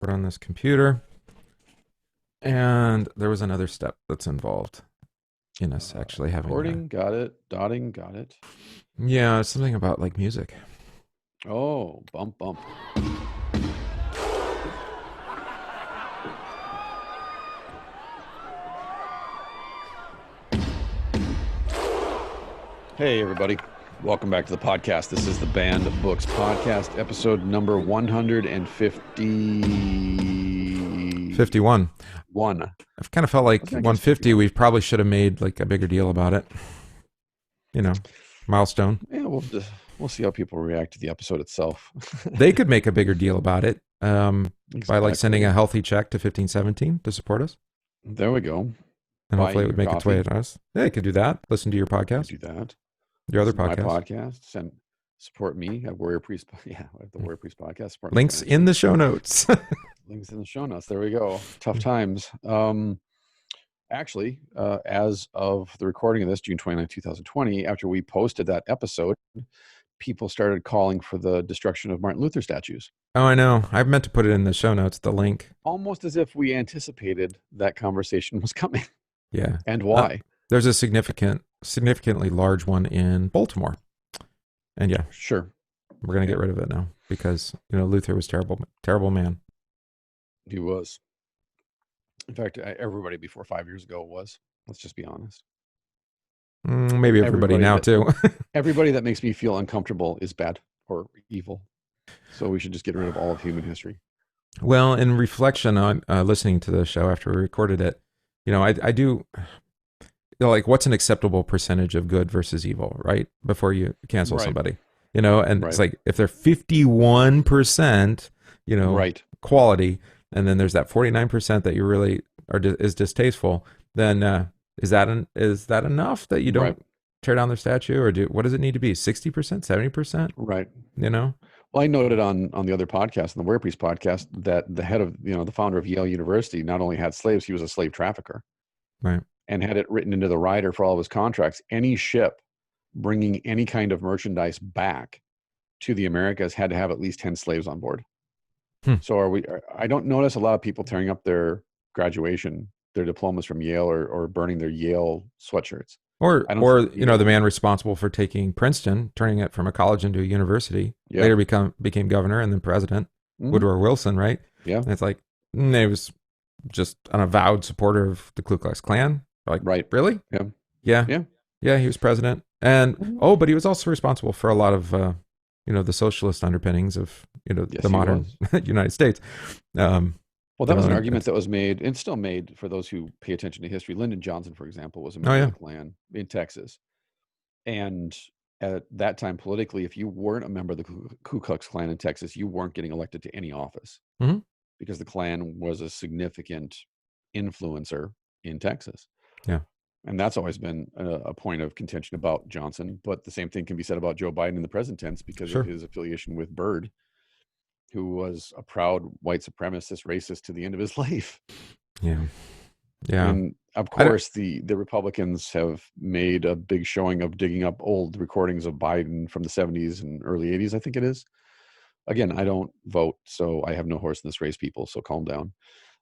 record on this computer. And there was another step that's involved in us actually having Recording, got it. Dotting, got it. yeah, something about like music. Oh, bump, bump. Hey, everybody. Welcome back to the podcast. This is the Banned Books podcast, episode number 150... 51. I've kind of felt like 150, we probably should have made like a bigger deal about it. You know, milestone. Yeah, we'll see how people react to the episode itself. They could make a bigger deal about it Exactly. by like sending a healthy check to 1517 to support us. There we go. And hopefully it would make its way to us. Yeah, you could do that. Listen to your podcast. Do that. Your other podcast. My podcast. Support me at Warrior Priest. Yeah, at the Warrior Priest podcast. Support Links in the show notes. Links in the show notes. There we go. Tough times. Actually, as of the recording of this, June 29, 2020, after we posted that episode, people started calling for the destruction of Martin Luther statues. Oh, I know. I meant to put it in the show notes, the link. Almost as if we anticipated that conversation was coming. Yeah. And why? There's a significantly large one in Baltimore. And yeah. Sure. We're going to get rid of it now because, Luther was terrible man. He was. In fact, everybody before 5 years ago was. Let's just be honest. Maybe everybody now too. Everybody that makes me feel uncomfortable is bad or evil. So we should just get rid of all of human history. Well, in reflection on listening to the show after we recorded it, I do, like, what's an acceptable percentage of good versus evil, right? Before you cancel somebody, and it's like, if they're 51%, quality, and then there's that 49% that you really is distasteful, then is that enough that you don't tear down their statue, or what does it need to be? 60%, 70%? Right. Well, I noted on the other podcast, on the Warrior Priest podcast, that the head of, the founder of Yale University not only had slaves, he was a slave trafficker. Right. And had it written into the rider for all of his contracts. Any ship bringing any kind of merchandise back to the Americas had to have at least 10 slaves on board. So I don't notice a lot of people tearing up their graduation, their diplomas from Yale, or burning their Yale sweatshirts. Or the man responsible for taking Princeton, turning it from a college into a university, later became governor and then president, Woodrow Wilson, right? Yeah. And it's like, he was just an avowed supporter of the Ku Klux Klan. Like, really? Yeah. He was president. And, but he was also responsible for a lot of, the socialist underpinnings of, the modern United States. Well, that was an argument that was made, and still made, for those who pay attention to history. Lyndon Johnson, for example, was a member of the Klan in Texas. And at that time, politically, if you weren't a member of the Ku Klux Klan in Texas, you weren't getting elected to any office because the Klan was a significant influencer in Texas. Yeah. And that's always been a point of contention about Johnson. But the same thing can be said about Joe Biden in the present tense because of his affiliation with Byrd, who was a proud white supremacist racist to the end of his life. Yeah. And of course, the Republicans have made a big showing of digging up old recordings of Biden from the 70s and early 80s, I think it is. Again, I don't vote, so I have no horse in this race, people, so calm down.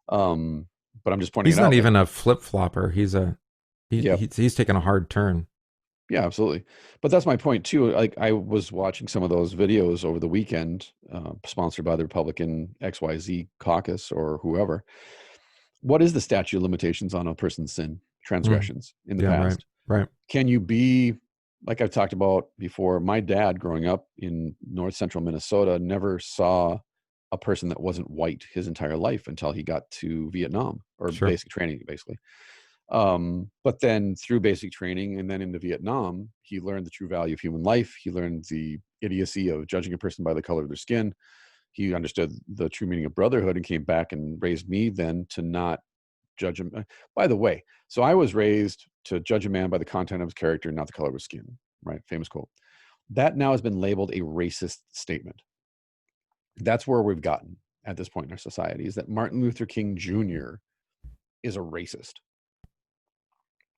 But I'm just pointing out. He's not even a flip-flopper. He's taken a hard turn. Yeah, absolutely. But that's my point too. Like, I was watching some of those videos over the weekend, sponsored by the Republican XYZ caucus or whoever. What is the statute of limitations on a person's sin, transgressions in the past? Right. Can you be, like I've talked about before, my dad growing up in north central Minnesota never saw a person that wasn't white his entire life until he got to Vietnam, or basic training, basically. But then through basic training and then into Vietnam, he learned the true value of human life. He learned the idiocy of judging a person by the color of their skin. He understood the true meaning of brotherhood and came back and raised me then to not judge him. By the way, so I was raised to judge a man by the content of his character, not the color of his skin, right? Famous quote. That now has been labeled a racist statement. That's where we've gotten at this point in our society, is that Martin Luther King Jr. is a racist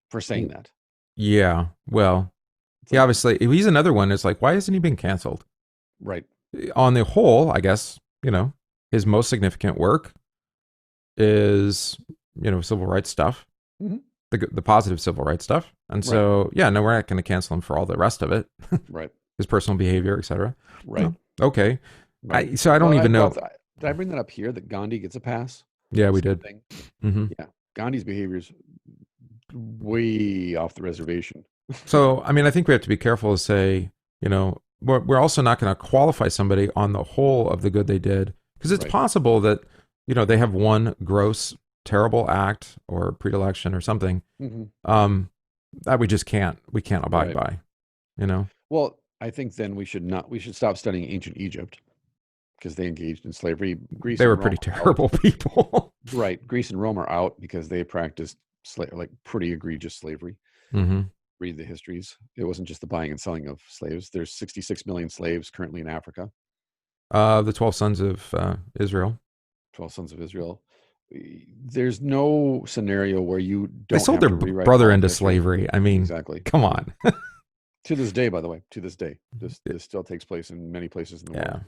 for saying that. Yeah. Well, obviously, he's another one. It's like, why hasn't he been canceled? Right. On the whole, I guess, his most significant work is, civil rights stuff, Mhm. the positive civil rights stuff. And Right. so, yeah, no, we're not going to cancel him for all the rest of it, Right. his personal behavior, etc. Right. Okay. Right. So I Well, don't even know. did I bring that up here that Gandhi gets a pass? Yeah, we Same did. thing. Hmm. Yeah. Gandhi's behavior's way off the reservation. So, I mean, I think we have to be careful to say, we're also not going to qualify somebody on the whole of the good they did, because it's Right. possible that, they have one gross, terrible act or predilection or something, Hmm. that we can't abide Right. by. Well, I think then we should stop studying ancient Egypt because they engaged in slavery. Greece They were and Rome pretty are out. terrible people. Right. Greece and Rome are out because they practiced like pretty egregious slavery. Hmm. Read the histories. It wasn't just the buying and selling of slaves. There's 66 million slaves currently in Africa. The 12 sons of Israel. 12 sons of Israel. There's no scenario where you They don't sold have their to rewrite brother all of into history. slavery. I mean, Exactly. come Yeah. on. To this day, by the way, to this day, this still takes place in many places in the world. Yeah.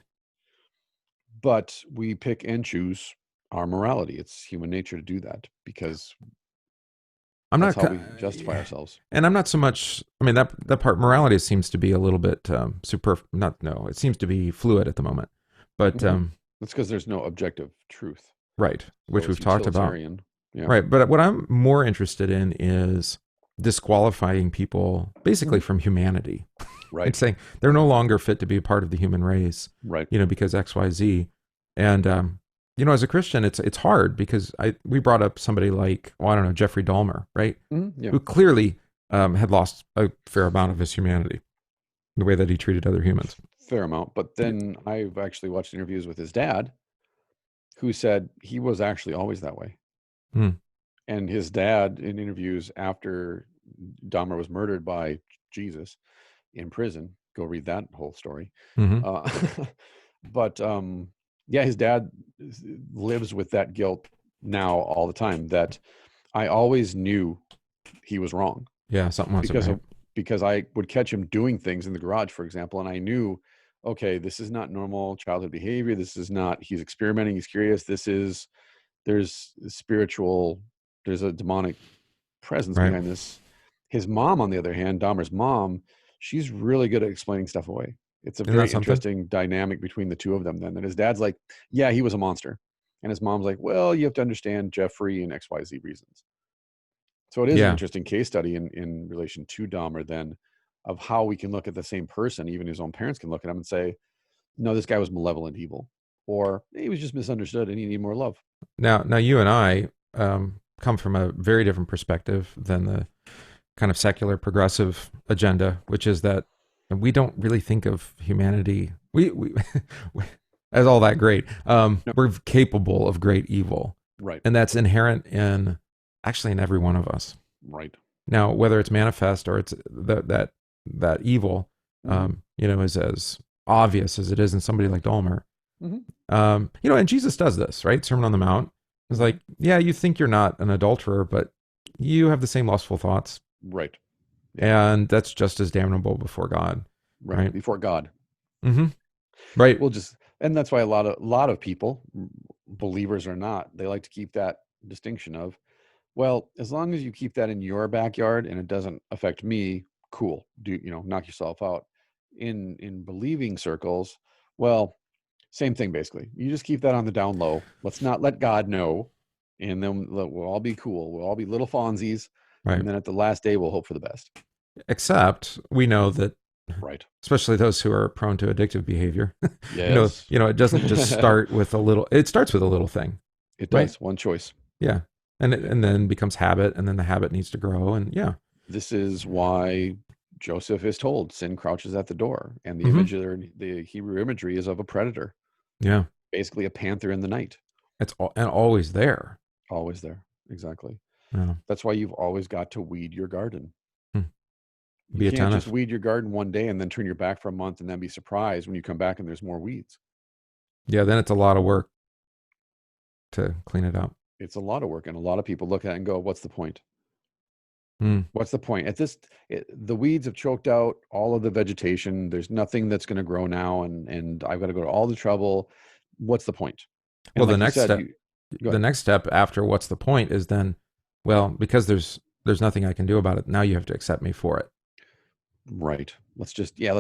But we pick and choose our morality. It's human nature to do that because I'm that's not, how we justify ourselves. and I'm not so much. I mean, that part morality seems to be a little bit Not no, it seems to be fluid at the moment. But Hmm. That's because there's no objective truth. right, So which it's we've talked about. utilitarian. Yeah. Right, but what I'm more interested in is disqualifying people basically Hmm. from humanity. And Right. saying they're no longer fit to be a part of the human race, Right. because X, Y, Z. And as a Christian, it's hard because we brought up somebody like, well, I don't know, Jeffrey Dahmer, right, Yeah. who clearly had lost a fair amount of his humanity, the way that he treated other humans. Fair amount. But then I've actually watched interviews with his dad who said he was actually always that way. Mm. And his dad, in interviews after Dahmer was murdered by Jesus in prison, go read that whole story. Hmm. Uh, but yeah, his dad lives with that guilt now all the time that I always knew he was wrong Yeah, something wasn't because right. because I would catch him doing things in the garage, for example, and I knew, okay, this is not normal childhood behavior. This is not, he's experimenting, he's curious. There's spiritual, there's a demonic presence Right. behind this. His mom, on the other hand, Dahmer's mom, she's really good at explaining stuff away. It's a Isn't that very something? interesting dynamic between the two of them then. And his dad's like, yeah, he was a monster. And his mom's like, well, you have to understand Jeffrey and XYZ reasons. So it is an Yeah. interesting case study in relation to Dahmer then of how we can look at the same person, even his own parents can look at him and say, no, this guy was malevolent evil. Or he was just misunderstood and he needed more love. Now you and I come from a very different perspective than the kind of secular progressive agenda, which is that we don't really think of humanity as all that great. No. We're capable of great evil, Right. and that's inherent in actually in every one of us. Right. Now, whether it's manifest or it's that evil, is as obvious as it is in somebody like Dahmer. Mm-hmm. And Jesus does this, right? Sermon on the Mount. It's like, yeah, you think you're not an adulterer, but you have the same lustful thoughts. Right. Yeah. And that's just as damnable before God. Right. Right. Before God. Mm-hmm. Right. We'll just, and that's why a lot of people, believers or not, they like to keep that distinction of, well, as long as you keep that in your backyard and it doesn't affect me, cool. Do, knock yourself out. In believing circles, well, same thing basically. You just keep that on the down low. Let's not let God know, and then we'll all be cool. We'll all be little Fonzies, Right. and then at the last day, we'll hope for the best. Except we know that, Right. especially those who are prone to addictive behavior, Yes. it doesn't just start with a little, it starts with a little thing. It Right. does. One choice. Yeah. And then becomes habit, and then the habit needs to grow. And yeah. This is why Joseph is told sin crouches at the door, and the Mm-hmm. image there, the Hebrew imagery is of a predator, Yeah. basically a panther in the night, It's and always there. always there. Exactly. Yeah. That's why you've always got to weed your garden. Hmm. You Be can't attentive. just weed your garden one day and then turn your back for a month and then be surprised when you come back and there's more weeds. Yeah. Then it's a lot of work to clean it up. It's a lot of work, and a lot of people look at it and go, what's the point? Mm. What's the point? The weeds have choked out all of the vegetation. There's nothing that's going to grow now, and I've got to go to all the trouble. What's the point? And Well, the like you next said, step. Go the ahead. next step after what's the point is then, well, because there's nothing I can do about it. Now you have to accept me for Right. Let's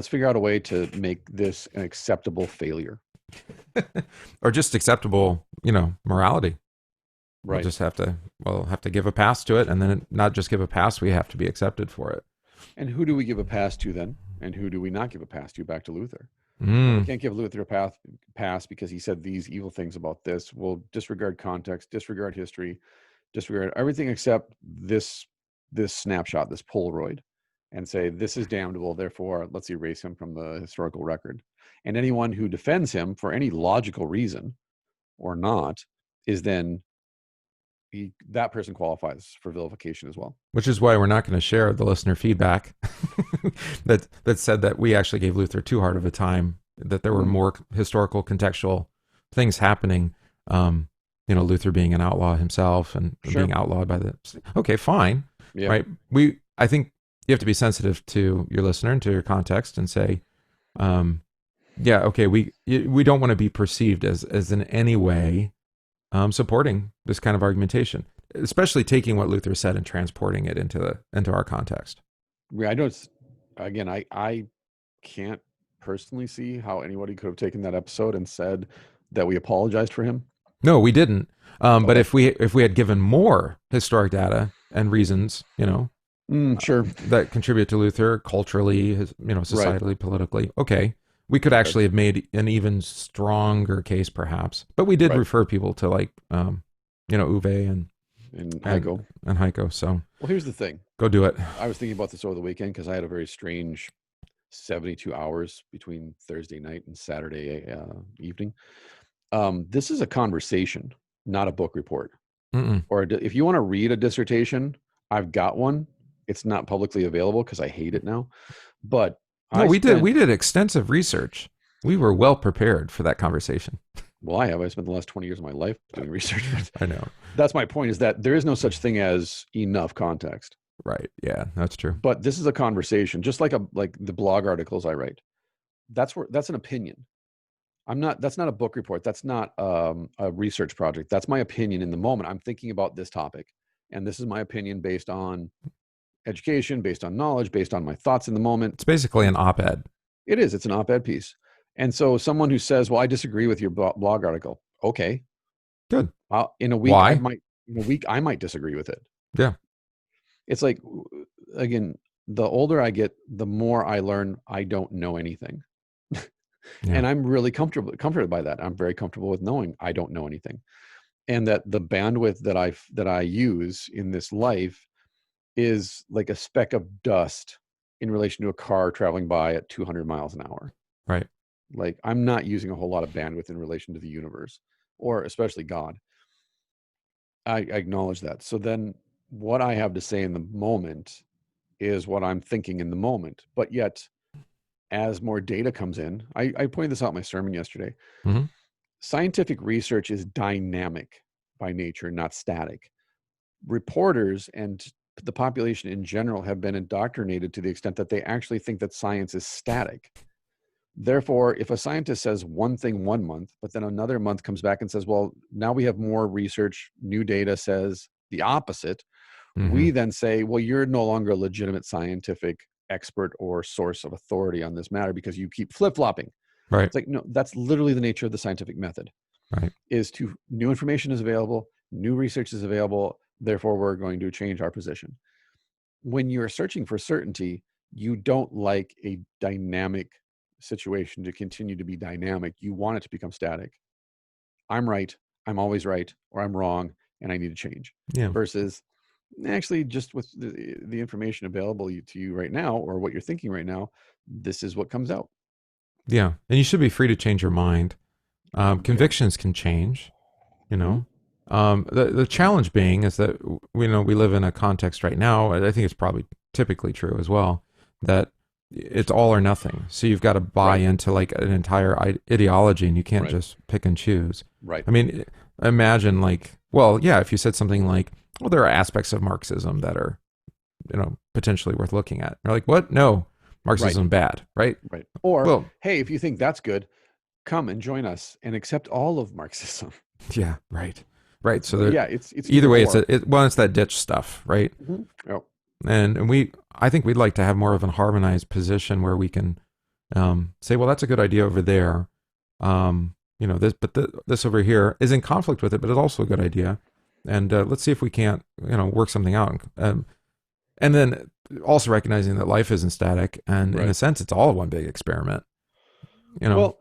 figure out a way to make this an acceptable failure. it, or just acceptable, morality. We'll Right. just we'll have to give a pass to it, and then not just give a pass, we have to be accepted for it. And who do we give a pass to then? And who do we not give a pass to? Back to Luther. Well, we Mm. can't give Luther a pass because he said these evil things about this. We'll disregard context, disregard history, disregard everything except this snapshot, this Polaroid, and say this is damnable. Therefore, let's erase him from the historical record. And anyone who defends him for any logical reason or not is then that person qualifies for vilification as well. Which is why we're not going to share the listener feedback that said that we actually gave Luther too hard of a time, that there were more historical contextual things happening. Luther being an outlaw himself and being outlawed by the. Okay, fine. Yeah. Right. I think you have to be sensitive to your listener and to your context and say, okay, we don't want to be perceived as in any way supporting this kind of argumentation, especially taking what Luther said and transporting it into our context. Yeah, I don't. Again, I can't personally see how anybody could have taken that episode and said that we apologized for him. No, we didn't. But Okay. if we had given more historic data and reasons, Sure. that contribute to Luther culturally, societally, politically, okay, we could actually have made an even stronger case, perhaps. But we did refer people to like, Uwe and Heiko. And Heiko. So, well, here's the thing. Go do it. I was thinking about this over the weekend because I had a very strange 72 hours between Thursday night and Saturday evening. This is a conversation, not a book report. Mm-mm. Or if you want to read a dissertation, I've got one. It's not publicly available because I hate it now. But we did extensive research. We were well prepared for that conversation. Well, I spent the last 20 years of my life doing research. I know. That's my point, is that there is no such thing as enough context. Right. Yeah, that's true. But this is a conversation, just like the blog articles I write. That's an opinion. That's not a book report. That's not a research project. That's my opinion in the moment. I'm thinking about this topic. And this is my opinion based on education, based on knowledge, based on my thoughts in the moment. It's basically an op-ed. It is. It's an op-ed piece. And so someone who says, well, I disagree with your blog article. Okay. Good. In a week, Why? I might disagree with it. Yeah. It's like, again, the older I get, the more I learn I don't know anything. Yeah. And I'm really comforted by that. I'm very comfortable with knowing I don't know anything. And that the bandwidth that I use in this life is like a speck of dust in relation to a car traveling by at 200 miles an hour. Right. Like, I'm not using a whole lot of bandwidth in relation to the universe, or especially God. I acknowledge that. So then what I have to say in the moment is what I'm thinking in the moment. But yet, as more data comes in, I pointed this out in my sermon yesterday. Mm-hmm. Scientific research is dynamic by nature, not static. Reporters and the population in general have been indoctrinated to the extent that they actually think that science is static. Therefore, if a scientist says one thing 1 month, but then another month comes back and says, well, now we have more research, new data says the opposite, we then say, well, you're no longer a legitimate scientific expert or source of authority on this matter because you keep flip-flopping. Right. It's like, no, that's literally the nature of the scientific method. Right. New information is available, new research is available, therefore we're going to change our position. When you're searching for certainty, you don't like a dynamic situation to continue to be dynamic. You want it to become static. I'm right, I'm always right, or I'm wrong, and I need to change. Yeah. Versus, actually, just with the information available to you right now, or what you're thinking right now, this is what comes out. Yeah, and you should be free to change your mind. Convictions can change, The challenge being is that we live in a context right now. I think it's probably typically true as well, that it's all or nothing. So you've got to buy into like an entire ideology, and you can't just pick and choose. Right. I mean, imagine if you said something like, well, there are aspects of Marxism that are, potentially worth looking at. You're like, what? No, Marxism bad, right? Right. Or, hey, if you think that's good, come and join us and accept all of Marxism. Yeah, right. Right. So But yeah, it's either either way, or. it's that ditch stuff, right? Yep. And I think we'd like to have more of a harmonized position where we can say, well, that's a good idea over there. This over here is in conflict with it, but it's also a good idea. And let's see if we can't, work something out. And then also recognizing that life isn't static, and in a Right. sense, it's all one big experiment. Well,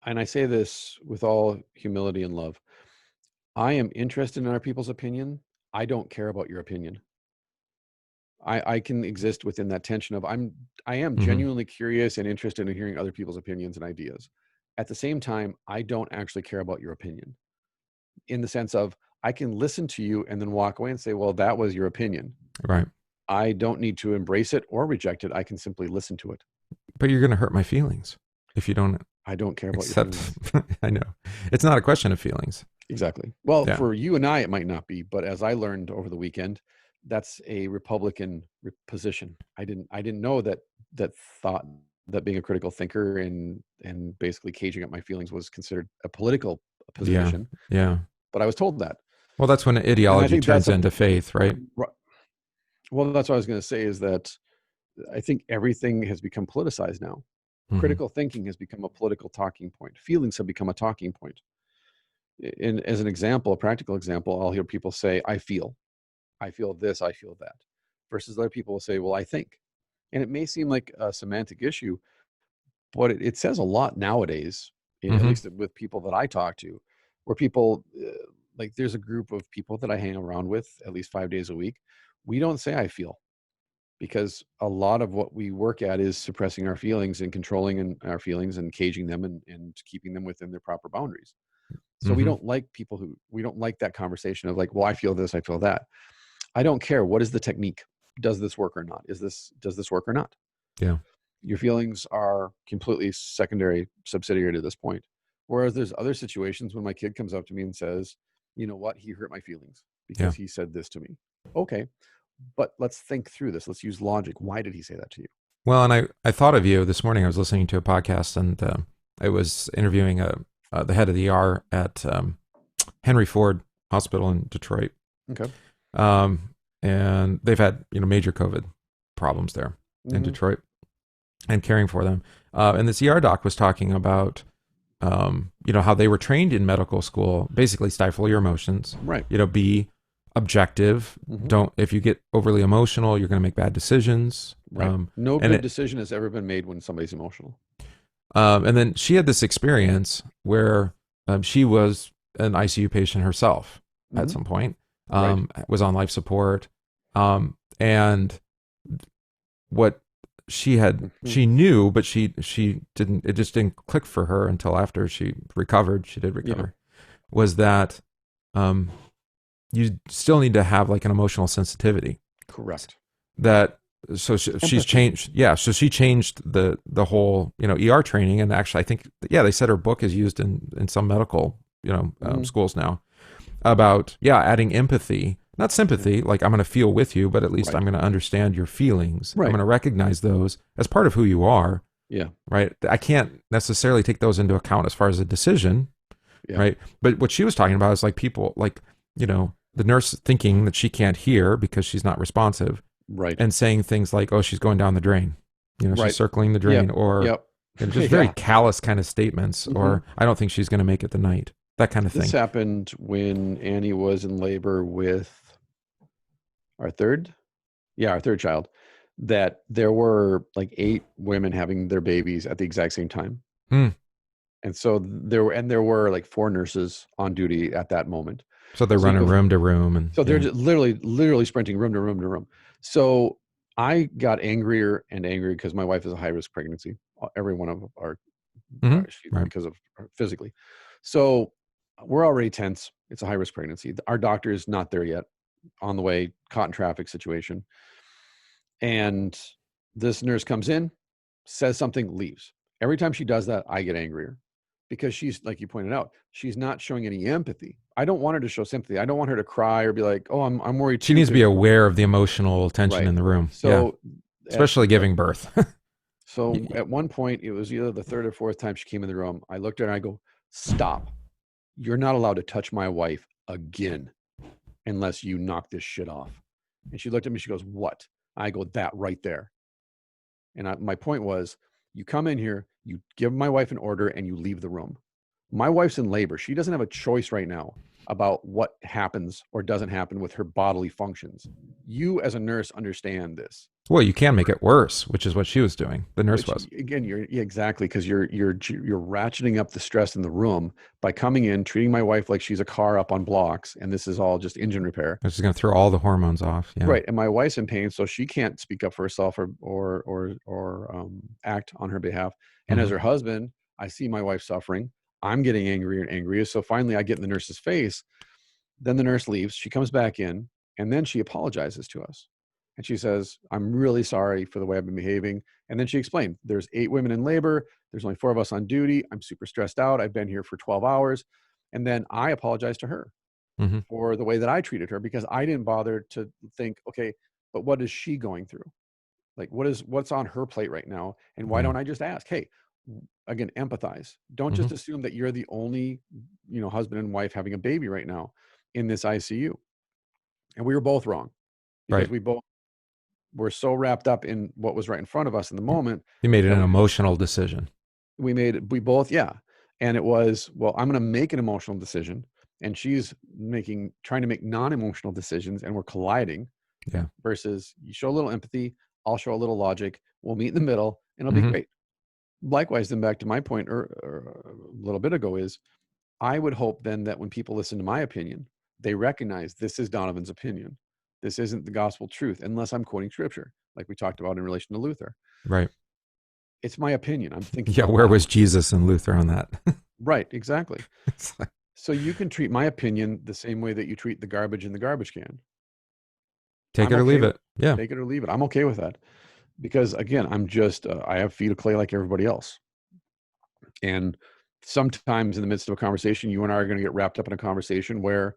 and I say this with all humility and love. I am interested in other people's opinion. I don't care about your opinion. I can exist within that tension of I am genuinely curious and interested in hearing other people's opinions and ideas. At the same time, I don't actually care about your opinion, in the sense of I can listen to you and then walk away and say, well, that was your opinion. Right. I don't need to embrace it or reject it. I can simply listen to it. But you're going to hurt my feelings if you don't I don't care about your accept. feelings. I know. It's not a question of feelings. Exactly. Well, Yeah. for you and I, it might not be, but as I learned over the weekend, that's a Republican position. I didn't know that thought that being a critical thinker and basically caging up my feelings was considered a political position. Yeah. But I was told that. Well, that's when ideology turns into faith, right? Well, that's what I was going to say, is that I think everything has become politicized now. Critical thinking has become a political talking point. Feelings have become a talking point. As an example, a practical example, I'll hear people say, I feel this, I feel that, versus other people will say, well, I think. And it may seem like a semantic issue, but it says a lot nowadays, at least with people that I talk to, where people, like there's a group of people that I hang around with at least 5 days a week. We don't say I feel, because a lot of what we work at is suppressing our feelings and controlling our feelings and caging them and keeping them within their proper boundaries. So we don't like we don't like that conversation of like, well, I feel this, I feel that. I don't care. What is the technique? Does this work or not? Does this work or not? Yeah. Your feelings are completely secondary, subsidiary to this point. Whereas there's other situations when my kid comes up to me and says, you know what, he hurt my feelings because he said this to me. Okay, but let's think through this. Let's use logic. Why did he say that to you? Well, and I thought of you this morning. I was listening to a podcast, and I was interviewing the head of the ER at Henry Ford Hospital in Detroit. Okay. And they've had major COVID problems there in Detroit, and caring for them. And this ER doc was talking about how they were trained in medical school, basically stifle your emotions. Right. Be objective. Don't, if you get overly emotional, you're going to make bad decisions. Right. No good decision has ever been made when somebody's emotional. And then she had this experience where she was an ICU patient herself at some point, was on life support. And what she had, she knew, but she didn't, it just didn't click for her until after she recovered. She did recover. Was that you still need to have like an emotional sensitivity. Correct. That she's changed. Yeah. So she changed the whole, ER training. And actually I think, they said her book is used in some medical, schools now about, adding empathy, not sympathy. Like I'm going to feel with you, but at least I'm going to understand your feelings. I'm going to recognize those as part of who you are. Yeah. Right. I can't necessarily take those into account as far as a decision. Yeah. Right. But what she was talking about is like people like, the nurse thinking that she can't hear because she's not responsive. Right. And saying things like, oh, she's going down the drain. She's circling the drain, or just very callous kind of statements, or I don't think she's going to make it the night. That kind of thing. This happened when Annie was in labor with our third child, that there were like 8 women having their babies at the exact same time. And so there were like 4 nurses on duty at that moment. So they're running room to room, and so they're just literally sprinting room to room to room. So I got angrier and angrier because my wife is a high risk pregnancy. Every one of our, because of physically. So we're already tense. It's a high risk pregnancy. Our doctor is not there yet, on the way, caught in traffic situation. And this nurse comes in, says something, leaves. Every time she does that, I get angrier, because she's, like you pointed out, she's not showing any empathy. I don't want her to show sympathy. I don't want her to cry or be like, oh, I'm worried. She needs to be aware of the emotional tension in the room. So, especially giving birth. So at one point, it was either the 3rd or 4th time she came in the room. I looked at her and I go, stop. you're not allowed to touch my wife again unless you knock this shit off. And she looked at me, she goes, what? I go, that right there. And my point was, you come in here, you give my wife an order, and you leave the room. My wife's in labor. She doesn't have a choice right now about what happens or doesn't happen with her bodily functions. You as a nurse understand this. Well, you can make it worse, which is what she was doing. The nurse was. Again, exactly, because you're ratcheting up the stress in the room by coming in, treating my wife like she's a car up on blocks, and this is all just engine repair. It's just going to throw all the hormones off. Yeah. Right, and my wife's in pain, so she can't speak up for herself or act on her behalf. And as her husband, I see my wife suffering. I'm getting angrier and angrier. So finally, I get in the nurse's face. Then the nurse leaves. She comes back in, and then she apologizes to us. And she says, I'm really sorry for the way I've been behaving. And then she explained, there's 8 women in labor. There's only 4 of us on duty. I'm super stressed out. I've been here for 12 hours. And then I apologized to her for the way that I treated her, because I didn't bother to think, okay, but what is she going through? Like, what's on her plate right now? And why don't I just ask, hey, again, empathize. Don't just assume that you're the only, husband and wife having a baby right now in this ICU. And we were both wrong, because we both were so wrapped up in what was right in front of us in the moment. You made an emotional decision. We both, yeah. And it was, well, I'm going to make an emotional decision, and she's trying to make non-emotional decisions, and we're colliding. Yeah. Versus you show a little empathy, I'll show a little logic. We'll meet in the middle, and it'll be great. Likewise, then back to my point or a little bit ago is, I would hope then that when people listen to my opinion, they recognize this is Donovan's opinion. This isn't the gospel truth, unless I'm quoting scripture, like we talked about in relation to Luther. Right. It's my opinion. I'm thinking. Yeah, where was Jesus and Luther on that? Right, exactly. So you can treat my opinion the same way that you treat the garbage in the garbage can. Take it or leave it. Yeah. Take it or leave it. I'm okay with that. Because again, I'm just, I have feet of clay like everybody else. And sometimes in the midst of a conversation, you and I are going to get wrapped up in a conversation where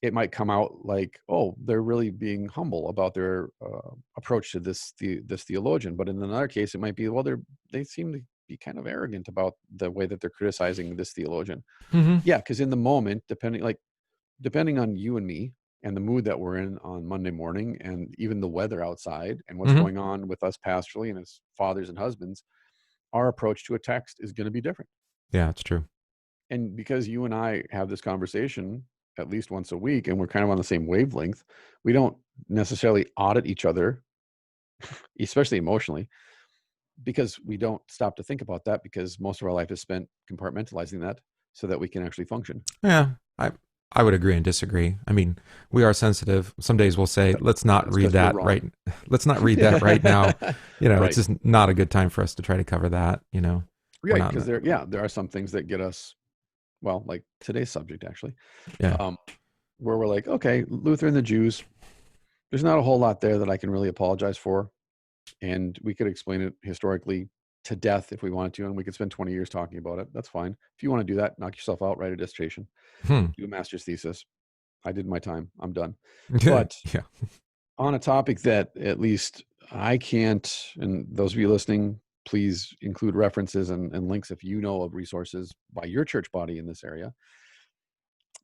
it might come out like, oh, they're really being humble about their approach to this theologian. But in another case, it might be, well, they seem to be kind of arrogant about the way that they're criticizing this theologian. Yeah, because in the moment, depending on you and me and the mood that we're in on Monday morning, and even the weather outside and what's going on with us pastorally and as fathers and husbands, our approach to a text is going to be different. Yeah, it's true. And because you and I have this conversation at least once a week, and we're kind of on the same wavelength, we don't necessarily audit each other, especially emotionally, because we don't stop to think about that, because most of our life is spent compartmentalizing that so that we can actually function. Yeah, I would agree and disagree. I mean, we are sensitive. Some days we'll say, let's not read that right. Let's not read that right now. It's just not a good time for us to try to cover that, Right, because there are some things that get us, well, like today's subject actually. Yeah. Where we're like, okay, Luther and the Jews, there's not a whole lot there that I can really apologize for. And we could explain it historically to death if we wanted to, and we could spend 20 years talking about it. That's fine. If you want to do that, knock yourself out, write a dissertation, do a master's thesis. I did my time. I'm done. But on a topic that at least I can't, and those of you listening, please include references and links if you know of resources by your church body in this area.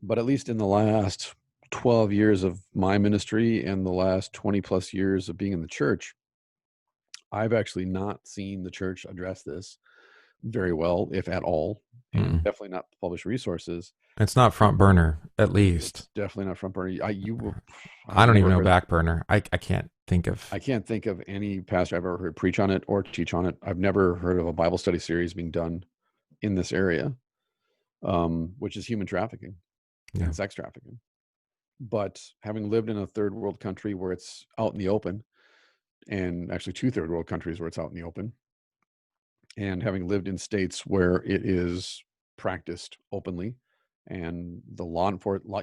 But at least in the last 12 years of my ministry and the last 20 plus years of being in the church, I've actually not seen the church address this very well, if at all, and definitely not published resources. It's not front burner, at least. It's definitely not front burner. I don't even know back burner. I can't think of any pastor I've ever heard preach on it or teach on it. I've never heard of a Bible study series being done in this area, which is human trafficking and sex trafficking. But having lived in a third world country where it's out in the open, and actually 2 third world countries where it's out in the open, and having lived in states where it is practiced openly, and the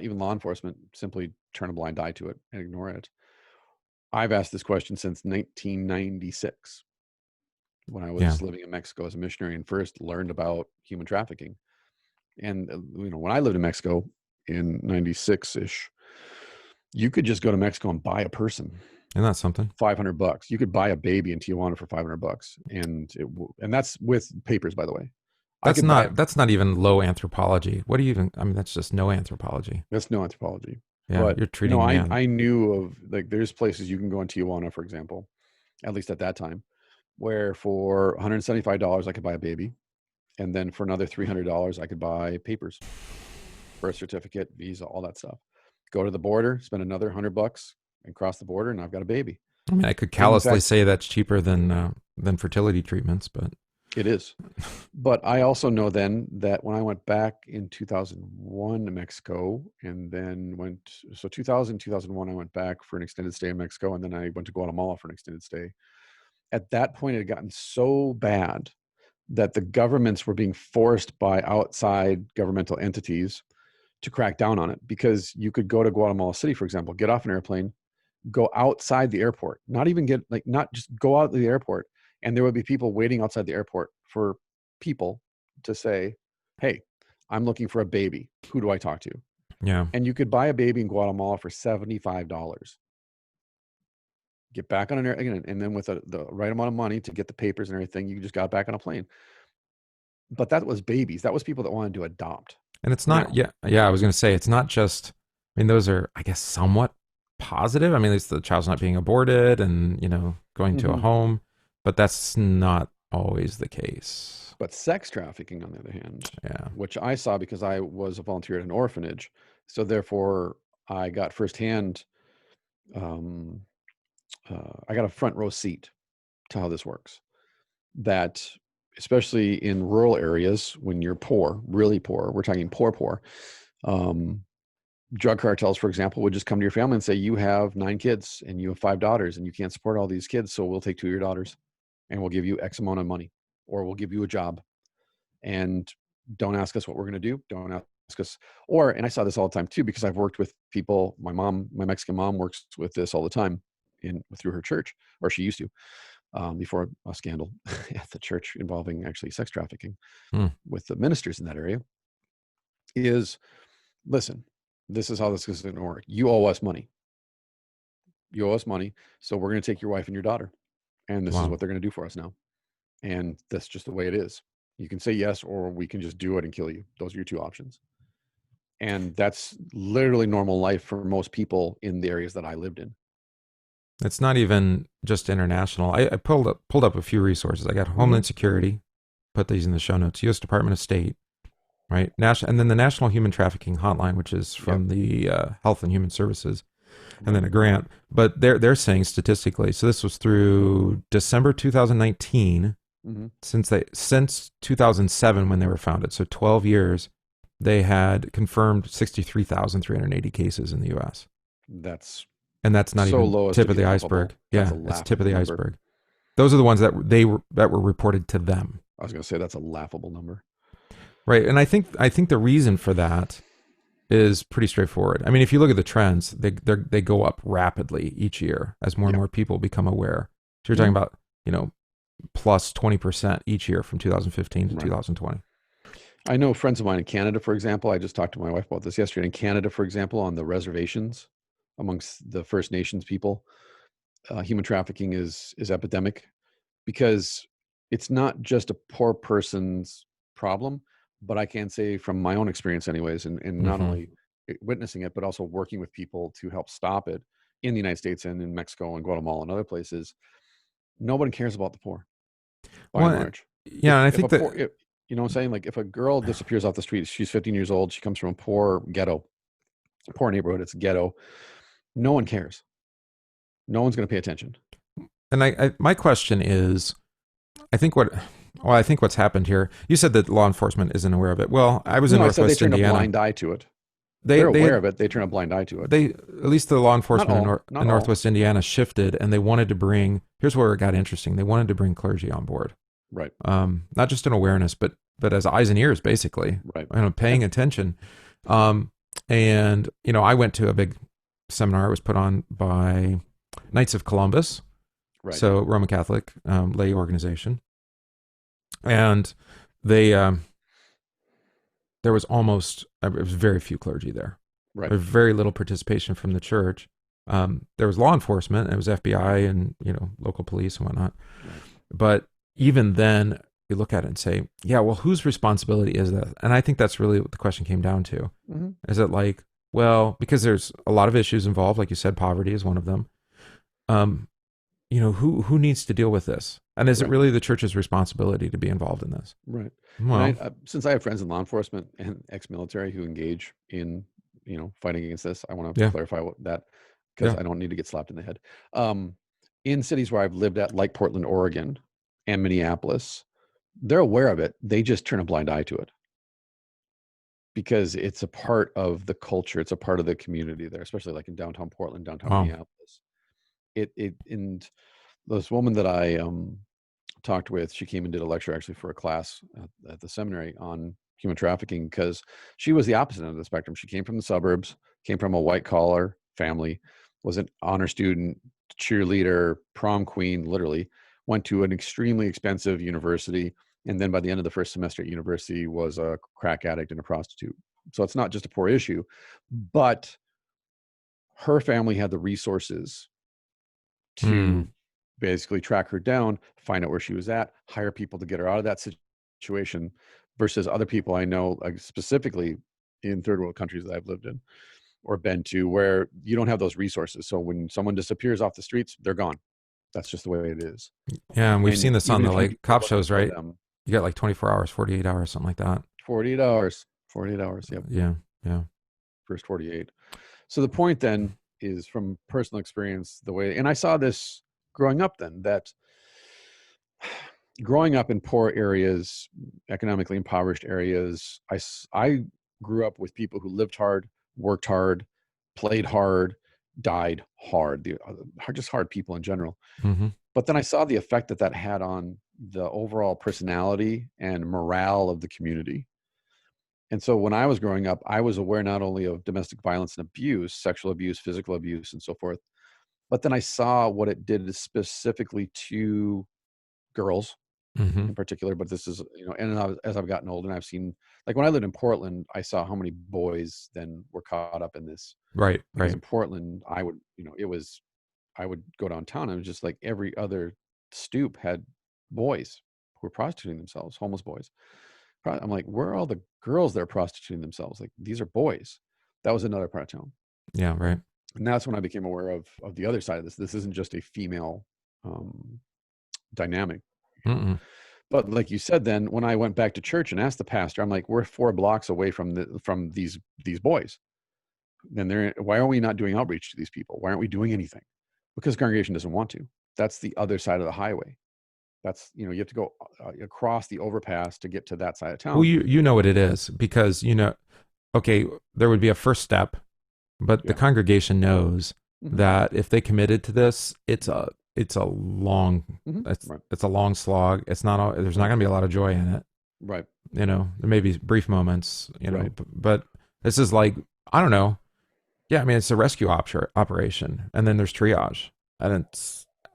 even law enforcement simply turn a blind eye to it and ignore it. I've asked this question since 1996, when I was living in Mexico as a missionary and first learned about human trafficking. And when I lived in Mexico in 96-ish, you could just go to Mexico and buy a person. And that's something. $500. You could buy a baby in Tijuana for $500, and that's with papers, by the way. I could buy That's not even low anthropology. What do you even? I mean, that's just no anthropology. that's no anthropology. Yeah, But you're treating man. I knew of, like, there's places you can go in Tijuana, for example, at least at that time, where for $175 I could buy a baby, and then for another $300 I could buy papers, birth certificate, visa, all that stuff. Go to the border, spend another $100 and cross the border, and I've got a baby. I mean, I could And in callously fact, say that's cheaper than fertility treatments, but it is. But I also know then that when I went back in 2001 to Mexico, and then so 2000, 2001, I went back for an extended stay in Mexico, and then I went to Guatemala for an extended stay. At that point, it had gotten so bad that the governments were being forced by outside governmental entities to crack down on it, because you could go to Guatemala City, for example, get off an airplane, go outside the airport, not just go out to the airport, and there would be people waiting outside the airport for people to say, "Hey, I'm looking for a baby. Who do I talk to?" yeah. And you could buy a baby in Guatemala for $75. Get back on an airplane, and then with the right amount of money to get the papers and everything, you just got back on a plane. But that was babies. That was people that wanted to adopt. And it's not, Now, yeah, I was going to say, it's not just, I mean, those are, I guess, somewhat positive. I mean, at least the child's not being aborted and, going to a home, but that's not always the case. but sex trafficking, on the other hand, Yeah. which I saw because I was a volunteer at an orphanage, so therefore I got firsthand, um, I got a front row seat to how this works. That especially in rural areas, when you're poor, really poor, we're talking poor, um, drug cartels, for example, would just come to your family and say, "You have 9 kids and you have 5 daughters, and you can't support all these kids, so we'll take 2 of your daughters, and we'll give you X amount of money, or we'll give you a job, and don't ask us what we're going to do. Don't ask us." And I saw this all the time too, because I've worked with people. My Mexican mom works with this all the time through her church, or she used to, before a scandal at the church involving actually sex trafficking with the ministers in that area. Is, listen, this is how this is going to work. You owe us money. You owe us money, so we're going to take your wife and your daughter, and this is Wow. what they're going to do for us now. And that's just the way it is. You can say yes, or we can just do it and kill you. Those are your 2 options. And that's literally normal life for most people in the areas that I lived in. It's not even just international. I pulled up a few resources. I got Homeland Security, put these in the show notes, U.S. Department of State, right? And then the National Human Trafficking Hotline, which is from the Health and Human Services, and then a grant. But they're saying statistically, so this was through December 2019, since 2007 when they were founded, so 12 years, they had confirmed 63,380 cases in the U.S. And that's not so even low as tip to of be the laughable. iceberg. That's Yeah, it's tip of the number. iceberg. Those are the ones that were reported to them. I was going to say that's a laughable number. Right, and I think the reason for that is pretty straightforward. I mean, if you look at the trends, they go up rapidly each year as more and more people become aware. So you're talking about, plus 20% each year from 2015 to 2020. I know friends of mine in Canada, for example. I just talked to my wife about this yesterday. In Canada, for example, on the reservations amongst the First Nations people, human trafficking is epidemic, because it's not just a poor person's problem, but I can say from my own experience anyways, and not only witnessing it, but also working with people to help stop it in the United States and in Mexico and Guatemala and other places, nobody cares about the poor, by and large. Yeah, and I think that, you know what I'm saying? Like, if a girl disappears off the street, she's 15 years old, she comes from a poor neighborhood, it's ghetto, no one cares. No one's going to pay attention. And my question is, I think what's happened here, you said that law enforcement isn't aware of it. Well, I was in Northwest Indiana. They turn a blind eye to it. They're aware of it. They turn a blind eye to it. At least the law enforcement in Northwest Indiana shifted, and they wanted to bring, here's where it got interesting. They wanted to bring clergy on board. Right. Not just an awareness, but as eyes and ears, basically. Right. Paying attention. And, I went to a big seminar. It was put on by Knights of Columbus. Right. So Roman Catholic lay organization. And they, there was very few clergy there. Right. There was very little participation from the church. There was law enforcement. It was FBI and, local police and whatnot. Right. But even then, we look at it and say, yeah, well, whose responsibility is that? And I think that's really what the question came down to. Mm-hmm. Is it like, well, because there's a lot of issues involved, like you said, poverty is one of them. Who needs to deal with this? And is it Right. really the church's responsibility to be involved in this? Right. Well, And since I have friends in law enforcement and ex-military who engage in, fighting against this, I want to yeah, clarify that because yeah. I don't need to get slapped in the head. In cities where I've lived at, like Portland, Oregon, and Minneapolis, they're aware of it. They just turn a blind eye to it because it's a part of the culture. It's a part of the community there, especially like in downtown Portland, downtown Wow. Minneapolis. And this woman that I talked with, she came and did a lecture actually for a class at the seminary on human trafficking because she was the opposite end of the spectrum. She came from the suburbs, came from a white collar family, was an honor student, cheerleader, prom queen, literally, went to an extremely expensive university. And then by the end of the first semester at university was a crack addict and a prostitute. So it's not just a poor issue, but her family had the resources to basically track her down, find out where she was at, hire people to get her out of that situation versus other people I know, like specifically in third world countries that I've lived in or been to where you don't have those resources. So when someone disappears off the streets, they're gone. That's just the way it is. Yeah, and we've And seen this on even the if you like do know cop what to shows, tell right? them, You got like 24 hours, 48 hours, something like that. 48 hours, 48 hours. Yep. Yeah, yeah. First 48. So the point then is from personal experience, the way, and I saw this growing up then, that growing up in poor areas, economically impoverished areas, I grew up with people who lived hard, worked hard, played hard, died hard. Just hard people in general. Mm-hmm. But then I saw the effect that had on the overall personality and morale of the community. And so when I was growing up, I was aware not only of domestic violence and abuse, sexual abuse, physical abuse, and so forth, but then I saw what it did specifically to girls Mm-hmm. in particular. But this is, and as I've gotten older and I've seen, like when I lived in Portland, I saw how many boys then were caught up in this. Right, Because right. in Portland, I would go downtown and it was just like every other stoop had boys who were prostituting themselves, homeless boys. I'm like, where are all the girls that are prostituting themselves? Like, these are boys. That was another part of town. Yeah, right. And that's when I became aware of the other side of this. This isn't just a female dynamic. Mm-mm. But like you said, then when I went back to church and asked the pastor, I'm like, we're 4 blocks away from these boys. Then why are we not doing outreach to these people? Why aren't we doing anything? Because the congregation doesn't want to. That's the other side of the highway. That's, you have to go across the overpass to get to that side of town. Well, you know what it is because okay, there would be a first step, but the congregation knows that if they committed to this, it's a long it's a long slog. It's not there's not going to be a lot of joy in it. Right. There may be brief moments, Right. but this is like, I don't know. Yeah, I mean, it's a rescue operation, and then there's triage, and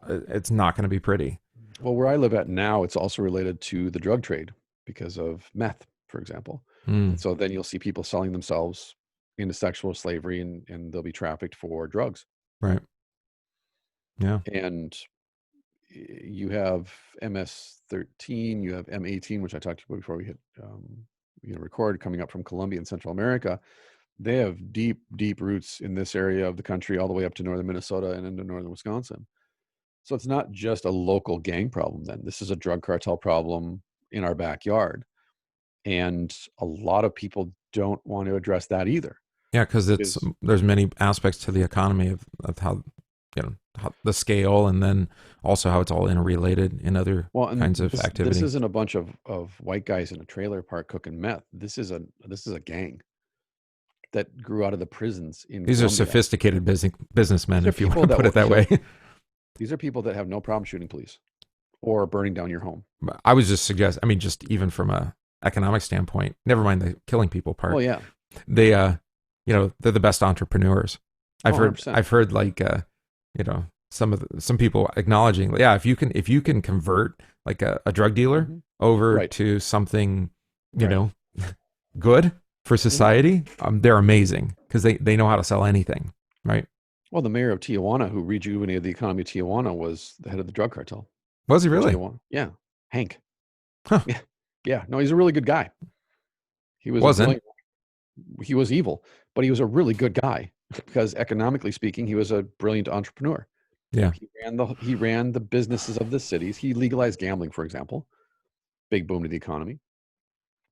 it's not going to be pretty. Well, where I live at now, it's also related to the drug trade because of meth, for example. And so then you'll see people selling themselves into sexual slavery and they'll be trafficked for drugs. Right. Yeah. And you have MS-13, you have M18, which I talked to you about before we hit record, coming up from Colombia and Central America. They have deep, deep roots in this area of the country, all the way up to northern Minnesota and into northern Wisconsin. So it's not just a local gang problem then. This is a drug cartel problem in our backyard. And a lot of people don't want to address that either. Yeah, because there's many aspects to the economy of how, how the scale, and then also how it's all interrelated in other kinds of activity. This isn't a bunch of white guys in a trailer park cooking meth. This is a gang that grew out of the prisons in These Colombia. Are sophisticated businessmen, if you want to put it that way. These are people that have no problem shooting police or burning down your home. I was just just even from a economic standpoint, never mind the killing people part. Oh yeah. They they're the best entrepreneurs. I've heard like some people acknowledging, yeah, if you can convert like a drug dealer over to something, good for society, they're amazing because they know how to sell anything, right? Well, the mayor of Tijuana, who rejuvenated the economy of Tijuana, was the head of the drug cartel. Was he really? Tijuana. Yeah, Hank. Huh. Yeah. Yeah. No, he's a really good guy. He was a Wasn't. brilliant, he was evil, but he was a really good guy because economically speaking, he was a brilliant entrepreneur. Yeah. He ran the businesses of the cities. He legalized gambling, for example. Big boom to the economy.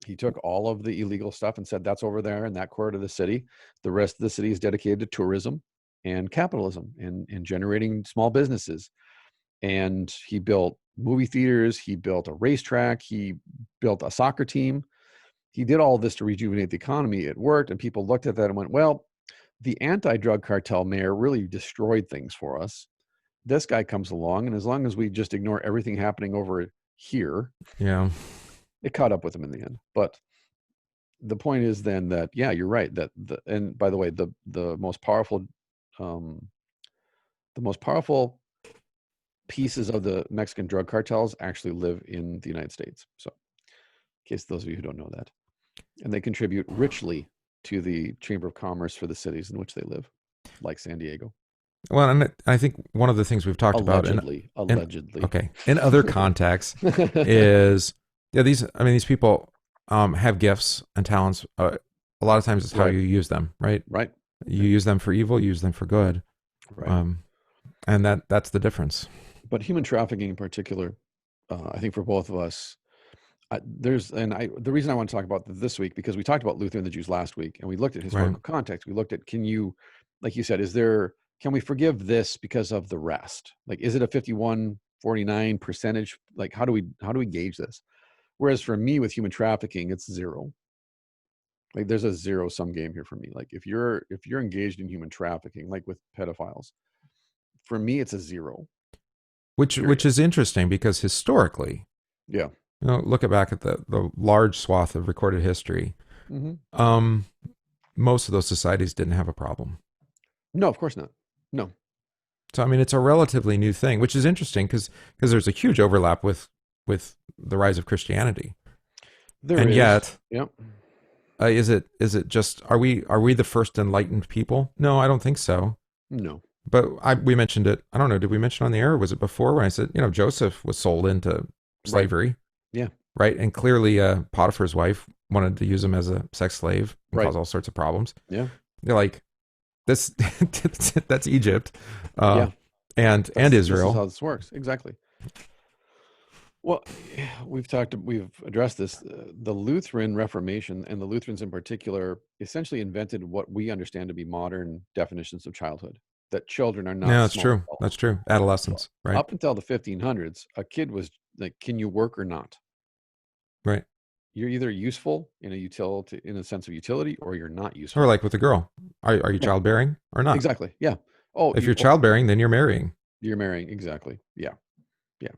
He took all of the illegal stuff and said that's over there in that quarter of the city. The rest of the city is dedicated to tourism and capitalism and generating small businesses. And he built movie theaters. He built a racetrack. He built a soccer team. He did all this to rejuvenate the economy. It worked, and people looked at that and went, well, the anti-drug cartel mayor really destroyed things for us. This guy comes along, and as long as we just ignore everything happening over here, Yeah. it caught up with him in the end. But the point is then that, yeah, you're right. And by the way, the most powerful pieces of the Mexican drug cartels actually live in the United States. So, in case those of you who don't know that, and they contribute richly to the Chamber of Commerce for the cities in which they live, like San Diego. Well, and I think one of the things we've talked about in Allegedly. okay, in other contexts is, yeah, these people have gifts and talents. A lot of times it's how Right. you use them, right? Right. You use them for evil, you use them for good. Right. And that's the difference. But human trafficking in particular, I think for both of us, the reason I want to talk about this week, because we talked about Luther and the Jews last week, and we looked at historical context. We looked at, like you said, can we forgive this because of the rest? Like, is it a 51-49 percentage? Like, how do we gauge this? Whereas for me with human trafficking, it's zero. Like, there's a zero sum game here for me. Like, if you're engaged in human trafficking, like with pedophiles, for me, it's a zero. Which is interesting because historically, yeah, look back at the large swath of recorded history. mm-hmm. Most of those societies didn't have a problem. No, of course not. No. So I mean, it's a relatively new thing, which is interesting because there's a huge overlap with the rise of Christianity. And yet, yep. Is it just are we the first enlightened people? No, I don't think so. No. But we mentioned it. I don't know. Did we mention on the air? Or was it before when I said Joseph was sold into slavery? Right. Yeah. Right. And clearly, Potiphar's wife wanted to use him as a sex slave and cause all sorts of problems. Yeah. They're like, this that's Egypt. Yeah. And Israel. This is how this works. Exactly. Well, we've addressed this. The Lutheran Reformation, and the Lutherans in particular, essentially invented what we understand to be modern definitions of childhood. That children are not. Yeah, that's true. Adults. That's true. Adolescence, right? Up until the 1500s, a kid was like, "Can you work or not?" Right. You're either useful in a sense of utility, or you're not useful. Or like with a girl, are you childbearing or not? Exactly. Yeah. Oh, if you're childbearing, then you're marrying. You're marrying. Exactly. Yeah. Yeah.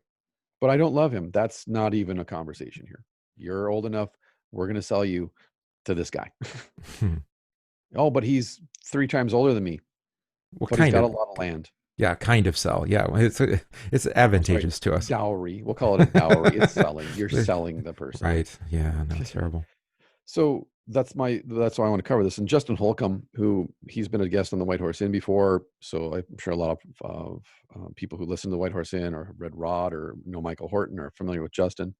But I don't love him. That's not even a conversation here. You're old enough. We're going to sell you to this guy. Oh, but he's 3 times older than me. Well, but he's got a lot of land. Yeah, kind of sell. Yeah, it's advantageous to us. Dowry. We'll call it a dowry. It's selling. You're selling the person. Right. Yeah, no, it's terrible. So that's why I want to cover this. And Justin Holcomb, he's been a guest on the White Horse Inn before, so I'm sure a lot of people who listen to the White Horse Inn or have read Rod or know Michael Horton are familiar with Justin.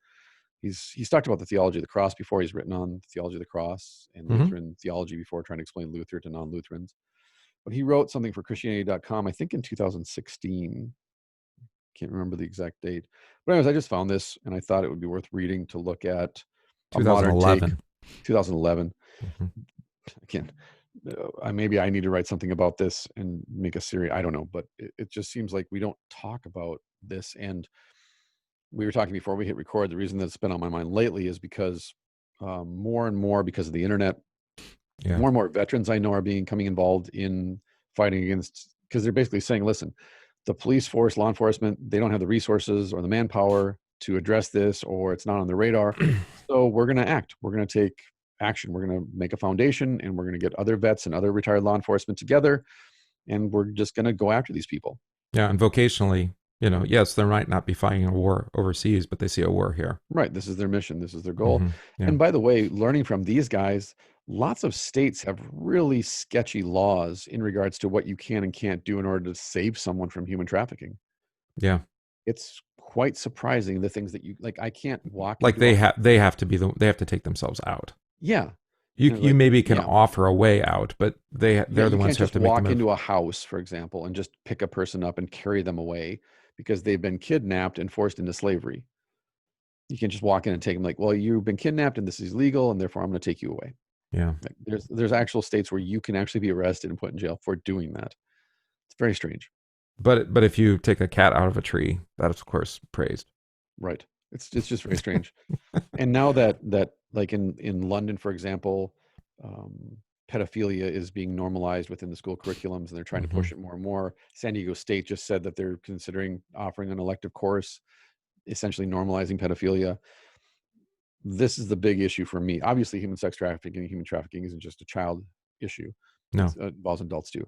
He's talked about the theology of the cross before. He's written on the theology of the cross and Lutheran theology before, trying to explain Luther to non-Lutherans. But he wrote something for Christianity.com, I think in 2016. Can't remember the exact date. But anyways, I just found this and I thought it would be worth reading to look at 2011. 2011. Again, maybe I need to write something about this and make a series. I don't know, but it just seems like we don't talk about this. And we were talking before we hit record. The reason that it's been on my mind lately is because more and more, because of the internet, more and more veterans I know are coming involved in fighting against, because they're basically saying, listen, the police force, law enforcement, they don't have the resources or the manpower to address this, or it's not on the radar. So we're going to act. We're going to take action. We're going to make a foundation, and we're going to get other vets and other retired law enforcement together, and we're just going to go after these people. Yeah, and vocationally, yes, they might not be fighting a war overseas, but they see a war here. Right. This is their mission. This is their goal. Yeah. And by the way, learning from these guys, lots of states have really sketchy laws in regards to what you can and can't do in order to save someone from human trafficking. Yeah. It's quite surprising the things that you like. I can't walk Like into a they have to they have to take themselves out. yeah. You Like maybe can yeah. offer a way out, but Yeah, they're the you ones can't who have just to make the walk move. into a house, for example, and just pick a person up and carry them away because they've been kidnapped and forced into slavery. You can just walk in and take them like, well, you've been kidnapped and this is illegal, and therefore I'm going to take you away. Yeah. Like, there's actual states where you can actually be arrested and put in jail for doing that. It's very strange. But if you take a cat out of a tree, that is of course praised. Right. It's just very strange. And now that like in London, for example, um, pedophilia is being normalized within the school curriculums, and they're trying to Hmm. push it more and more. San Diego State just said that they're considering offering an elective course, essentially normalizing pedophilia. This is the big issue for me. Obviously, human trafficking isn't just a child issue. No. It involves adults too.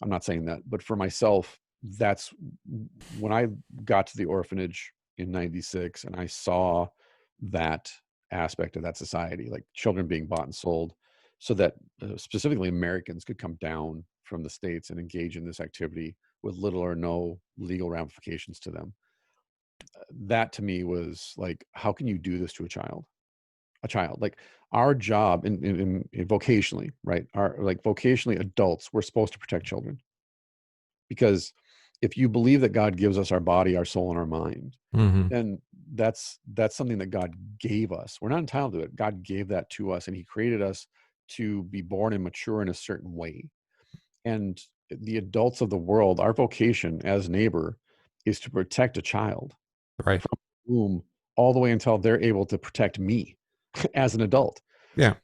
I'm not saying that, but for myself, that's when I got to the orphanage in 96 and I saw that aspect of that society, like children being bought and sold, so that specifically Americans could come down from the States and engage in this activity with little or no legal ramifications to them. That to me was like, how can you do this to a child? A child, like our job in vocationally, right? Our like vocationally adults, we're supposed to protect children because if you believe that God gives us our body, our soul, and our mind, Hmm. then that's something that God gave us. We're not entitled to it. God gave that to us, and He created us to be born and mature in a certain way. And the adults of the world, our vocation as neighbor is to protect a child Right. from womb all the way until they're able to protect me as an adult. Yeah.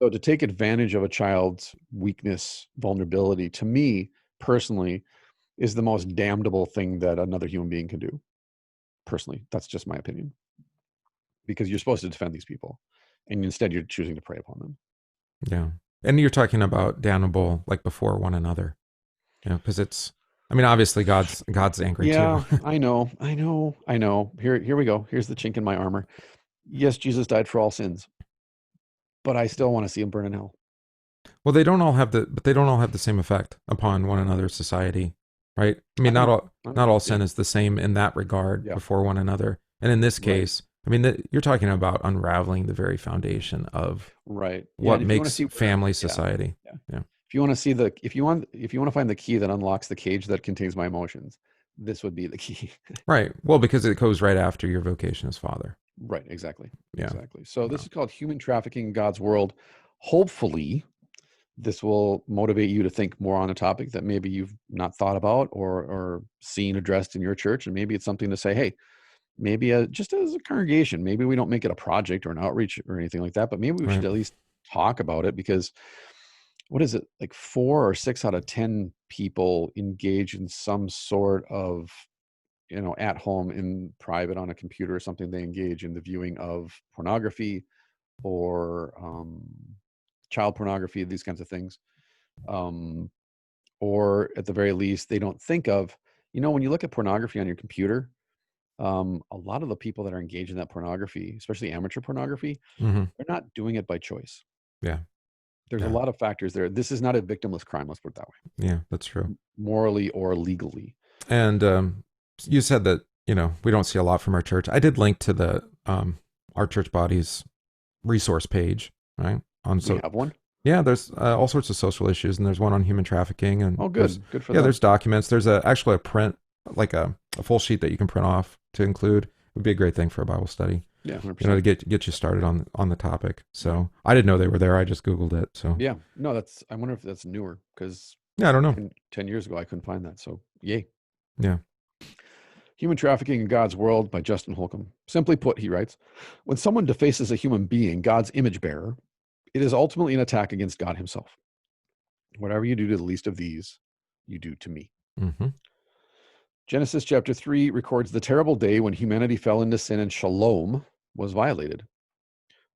So to take advantage of a child's weakness, vulnerability, to me personally, is the most damnable thing that another human being can do. Personally, that's just my opinion. Because you're supposed to defend these people, and instead you're choosing to prey upon them. Yeah. And you're talking about damnable like before one another. You know, because it's I mean, obviously God's angry too. Yeah, I know. Here we go. Here's the chink in my armor. Yes, Jesus died for all sins, but I still want to see him burn in hell. Well, they don't all have the same effect upon one another's society, right? I mean, I know. I know. not all Yeah. sin is the same in that regard Yeah. before one another. And in this Right. case, I mean, you're talking about unraveling the very foundation of Right. Yeah. what And if you want to makes see where, family yeah, society. yeah. Yeah. If you want to see if you want to find the key that unlocks the cage that contains my emotions, this would be the key. Right. Well, because it goes right after your vocation as father. Right. Exactly. Yeah. Exactly. So this Wow. is called Human Trafficking in God's World. Hopefully, this will motivate you to think more on a topic that maybe you've not thought about or seen addressed in your church, and maybe it's something to say, hey, maybe just as a congregation, maybe we don't make it a project or an outreach or anything like that, but maybe we should Right. at least talk about it because what is it, like 4 or 6 out of 10 people engage in some sort of, at home, in private, on a computer or something, they engage in the viewing of pornography or child pornography, these kinds of things. um, or at the very least, they don't think of, when you look at pornography on your computer, a lot of the people that are engaged in that pornography, especially amateur pornography, Hmm. they're not doing it by choice. Yeah. There's a Yeah. lot of factors there. This is not a victimless crime, let's put it that way, Yeah. That's true. morally or legally. And you said that we don't see a lot from our church. I did link to the our church body's resource page, right? On We so have one. yeah, there's all sorts of social issues, and there's one on human trafficking, and Oh, there's good for yeah, them. there's documents. There's actually a print, like a full sheet that you can print off to include. It would be a great thing for a Bible study, Yeah, to 100%. get you started on the topic. So I didn't know they were there. I just Googled it. So Yeah, no, I wonder if that's newer because yeah, I don't know. 10 years ago I couldn't find that. So yay. Yeah. Human Trafficking in God's World by Justin Holcomb. Simply put, he writes, when someone defaces a human being, God's image bearer, it is ultimately an attack against God himself. Whatever you do to the least of these, you do to me. Mm-hmm. Genesis chapter 3 records the terrible day when humanity fell into sin and shalom was violated.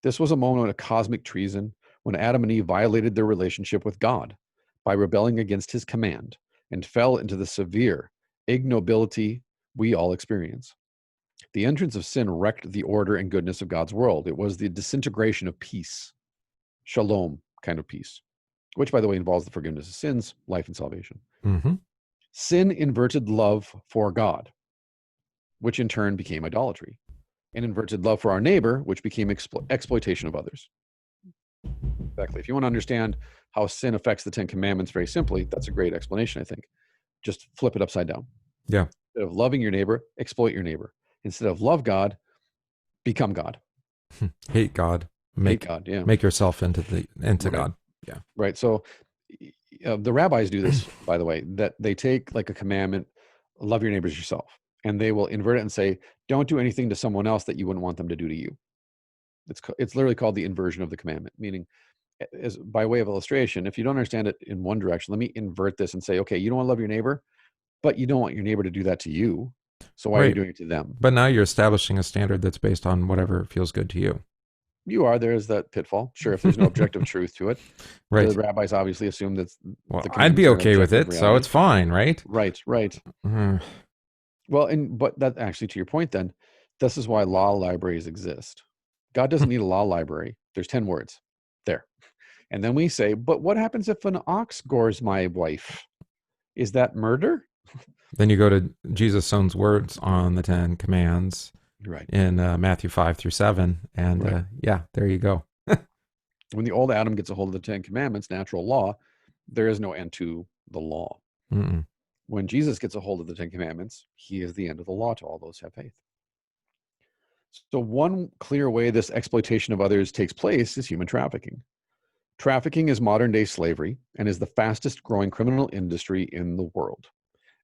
This was a moment of cosmic treason when Adam and Eve violated their relationship with God by rebelling against his command and fell into the severe ignobility we all experience. The entrance of sin wrecked the order and goodness of God's world. It was the disintegration of peace, shalom kind of peace, which, by the way, involves the forgiveness of sins, life, and salvation. Mm-hmm. Sin inverted love for God. which in turn became idolatry, and inverted love for our neighbor, which became exploitation of others. Exactly. If you want to understand how sin affects the 10 Commandments very simply, that's a great explanation, I think. Just flip it upside down. Yeah. Instead of loving your neighbor, exploit your neighbor. Instead of love God, become God. Hate God. Hate God, yeah. Make yourself into Right. God. Yeah. Right. So the rabbis do this, by the way, that they take like a commandment, love your neighbors yourself, and they will invert it and say, don't do anything to someone else that you wouldn't want them to do to you. It's literally called the inversion of the commandment, meaning, as by way of illustration, if you don't understand it in one direction, let me invert this and say, okay, you don't want to love your neighbor, but you don't want your neighbor to do that to you. So why are you doing it to them? But now you're establishing a standard that's based on whatever feels good to you. You are. There's that pitfall. Sure, if there's no objective truth to it. Right. The rabbis obviously assume that well, I'd be okay with it, reality. So it's fine, right? Right. Well, but that actually, to your point then, this is why law libraries exist. God doesn't need a law library. There's 10 words there. And then we say, but what happens if an ox gores my wife? Is that murder? Then you go to Jesus' own words on the 10 commands, right, in Matthew 5-7. And right. Yeah, there you go. When the old Adam gets a hold of the 10 commandments, natural law, there is no end to the law. Mm-mm. When Jesus gets a hold of the 10 commandments, he is the end of the law to all those who have faith. So one clear way this exploitation of others takes place is human trafficking. Trafficking is modern day slavery and is the fastest growing criminal industry in the world.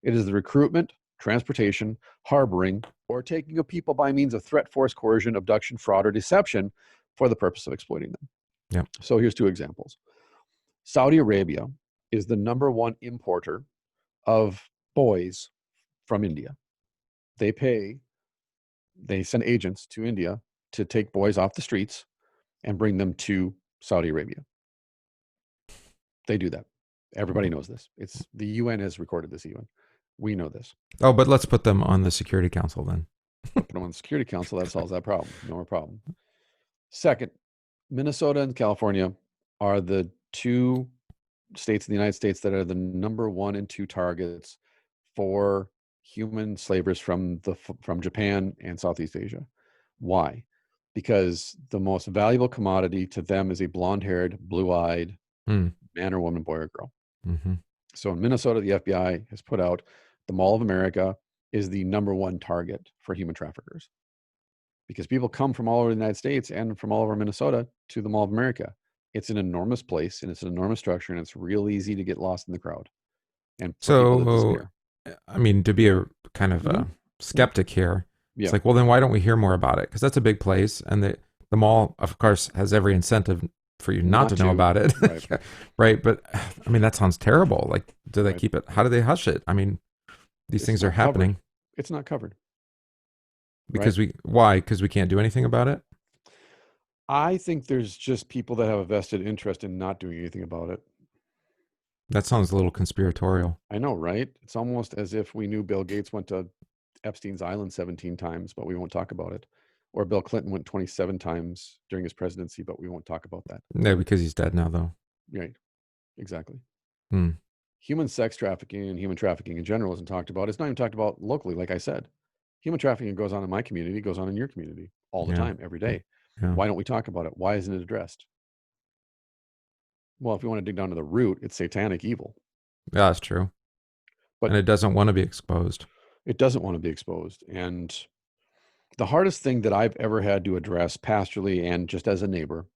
It is the recruitment, transportation, harboring, or taking of people by means of threat, force, coercion, abduction, fraud, or deception for the purpose of exploiting them. Yep. So here's 2 examples. Saudi Arabia is the #1 importer of boys from India. They send agents to India to take boys off the streets and bring them to Saudi Arabia. They do that. Everybody knows this. The UN has recorded this even. We know this. Oh, but let's put them on the Security Council then. Put them on the Security Council. That solves that problem. No more problem. Second, Minnesota and California are the 2 states in the United States that are the #1 and 2 targets for human slavers from Japan and Southeast Asia. Why? Because the most valuable commodity to them is a blonde-haired, blue-eyed man or woman, boy or girl. Mm-hmm. So in Minnesota, the FBI has put out the Mall of America is the #1 target for human traffickers, because people come from all over the United States and from all over Minnesota to the Mall of America. It's an enormous place and it's an enormous structure, and it's real easy to get lost in the crowd and for people to disappear. I mean, to be a kind of a skeptic here, it's like, well, then why don't we hear more about it? Because that's a big place, and the mall, of course, has every incentive for you not to know about it. Right. Right. But I mean, that sounds terrible. Like, do they keep it? How do they hush it? I mean, these things are happening. Covered. It's not covered. Because why? Because we can't do anything about it? I think there's just people that have a vested interest in not doing anything about it. That sounds a little conspiratorial. I know, right? It's almost as if we knew Bill Gates went to Epstein's Island 17 times, but we won't talk about it. Or Bill Clinton went 27 times during his presidency, but we won't talk about that. No, because he's dead now, though. Right. Exactly. Human sex trafficking and human trafficking in general isn't talked about. It's not even talked about locally, like I said. Human trafficking goes on in my community, goes on in your community all the time, every day. Yeah. Why don't we talk about it? Why isn't it addressed? Well, if we want to dig down to the root, it's satanic evil. Yeah, that's true. And it doesn't want to be exposed. It doesn't want to be exposed. And the hardest thing that I've ever had to address pastorally and just as a neighbor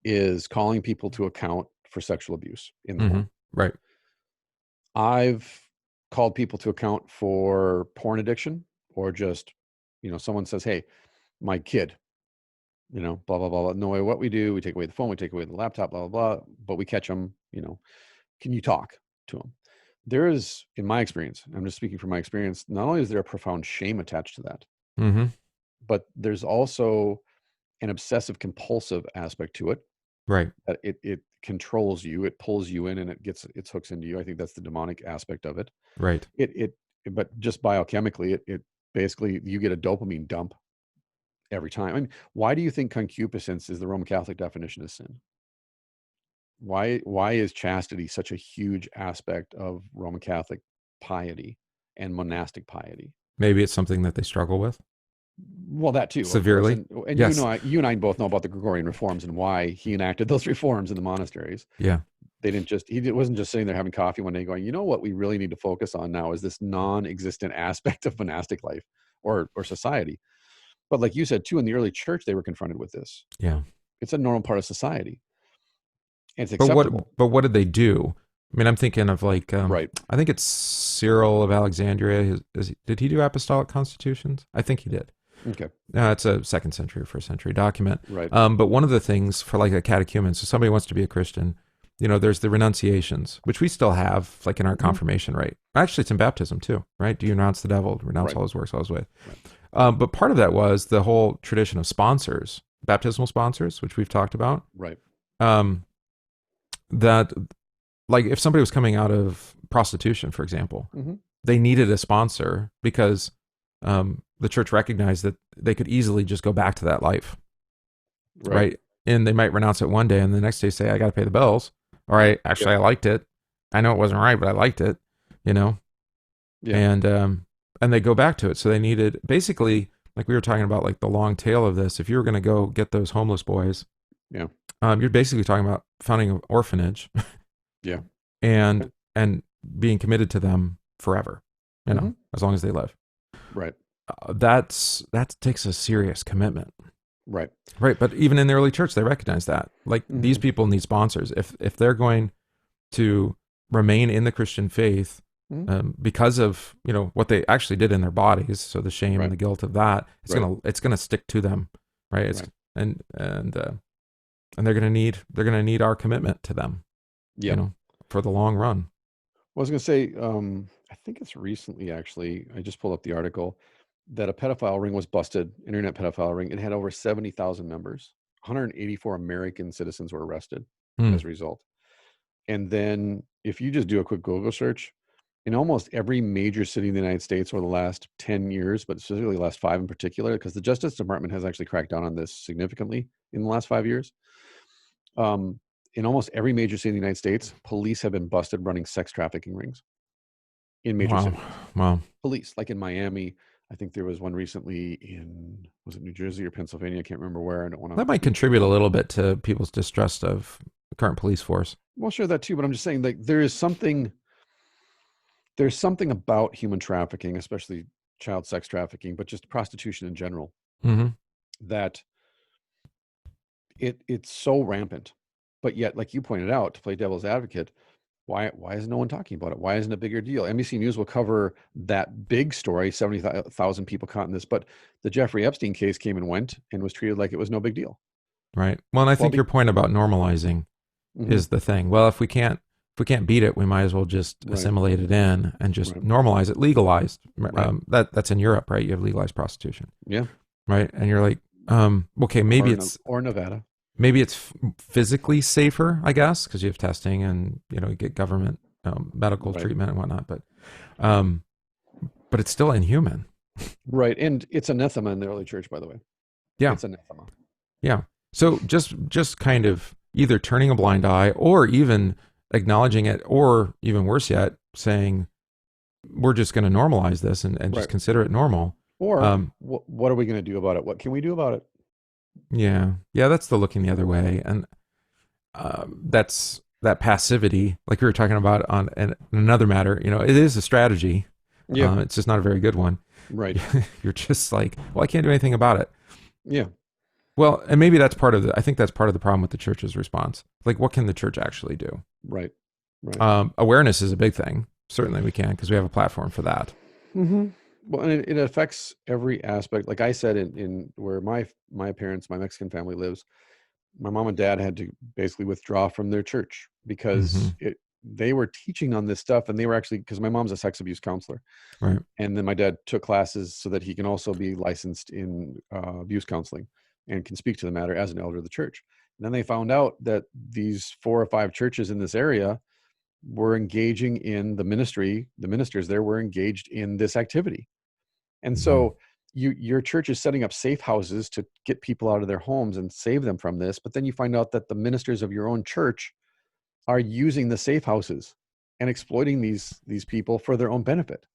is calling people to account for sexual abuse in the home. Right. I've called people to account for porn addiction, or just, someone says, hey, my kid, blah, blah, blah, no way what we do. We take away the phone, we take away the laptop, blah, blah, blah, but we catch them, can you talk to them? There is, in my experience, I'm just speaking from my experience, not only is there a profound shame attached to that, but there's also an obsessive compulsive aspect to it. Right. It controls you, it pulls you in, and it gets its hooks into you. I think that's the demonic aspect of it. Right. But just biochemically, it basically, you get a dopamine dump every time. I mean, why do you think concupiscence is the Roman Catholic definition of sin? Why is chastity such a huge aspect of Roman Catholic piety and monastic piety? Maybe it's something that they struggle with Well, that too, of course. severely. And Yes. you and I both know about the Gregorian reforms and why he enacted those reforms in the monasteries. Yeah. They didn't just, wasn't just sitting there having coffee one day going, you know what we really need to focus on now is this non-existent aspect of monastic life or society. But like you said too, in the early church, they were confronted with this. Yeah. It's a normal part of society. And it's But what acceptable. but what did they do? I mean, I'm thinking of like Right. I think it's Cyril of Alexandria. Did he do apostolic constitutions? I think he did. Okay. It's a second century or first century document. Right. But one of the things for like a catechumen, so somebody wants to be a Christian, there's the renunciations, which we still have like in our confirmation rite. Actually, it's in baptism too, right? Do you renounce the devil, renounce all his works, all his ways? Right. But part of that was the whole tradition of sponsors, baptismal sponsors, which we've talked about. Right. That like if somebody was coming out of prostitution, for example, they needed a sponsor because the church recognized that they could easily just go back to that life, right? And they might renounce it one day and the next day say, I got to pay the bills. All right, actually, I liked it. I know it wasn't right, but I liked it, Yeah. And they go back to it. So they needed, basically, like we were talking about, like the long tail of this. If you were going to go get those homeless boys, you're basically talking about founding an orphanage, and being committed to them forever, as long as they live. Right. That takes a serious commitment. Right. But even in the early church, they recognize that. Like these people need sponsors. If they're going to remain in the Christian faith because of what they actually did in their bodies, so the shame and the guilt of that, it's gonna stick to them, right? It's and they're gonna need our commitment to them, for the long run. Well, I was gonna say, I think it's recently actually. I just pulled up the article that a pedophile ring was busted, internet pedophile ring. It had over 70,000 members. 184 American citizens were arrested as a result. And then if you just do a quick Google search, in almost every major city in the United States over the last 10 years, but specifically the last 5 in particular, because the Justice Department has actually cracked down on this significantly in the last 5 years. In almost every major city in the United States, police have been busted running sex trafficking rings in major cities. Wow. Police, like in Miami, I think there was one recently in, was it New Jersey or Pennsylvania? I can't remember where. I don't want to. That might contribute a little bit to people's distrust of the current police force. Well, sure, that too. But I'm just saying, like, there's something about human trafficking, especially child sex trafficking, but just prostitution in general, that it's so rampant. But yet, like you pointed out, to play devil's advocate, why is no one talking about it? Why isn't it a bigger deal? NBC News will cover that big story, 70,000 people caught in this, but the Jeffrey Epstein case came and went and was treated like it was no big deal. Right. Well, and I think your point about normalizing is the thing. Well, if we can't beat it, we might as well just assimilate it in and just normalize it, legalized. That's in Europe, right? You have legalized prostitution. Yeah. Right. And you're like, okay, maybe or Nevada. Maybe it's physically safer, I guess, because you have testing and you get government medical treatment and whatnot. But it's still inhuman. Right, and it's anathema in the early church, by the way. Yeah, it's anathema. Yeah. So just kind of either turning a blind eye or even acknowledging it, or even worse yet, saying we're just going to normalize this and just consider it normal. Or what are we going to do about it? What can we do about it? Yeah, that's the looking the other way, and that's that passivity, like we were talking about on another matter. It is a strategy. Yeah, it's just not a very good one. Right. You're just like, well, I can't do anything about it. Yeah. Well, and maybe that's part of I think that's part of the problem with the church's response. Like, what can the church actually do? Right. Awareness is a big thing. Certainly, we can because we have a platform for that. Well, and it affects every aspect. Like I said, in where my parents, my Mexican family lives, my mom and dad had to basically withdraw from their church because they were teaching on this stuff, and they were actually, because my mom's a sex abuse counselor, right? And then my dad took classes so that he can also be licensed in abuse counseling and can speak to the matter as an elder of the church. And then they found out that these 4 or 5 churches in this area were engaging in the ministry. The ministers there were engaged in this activity. And so your church is setting up safe houses to get people out of their homes and save them from this. But then you find out that the ministers of your own church are using the safe houses and exploiting these people for their own benefit.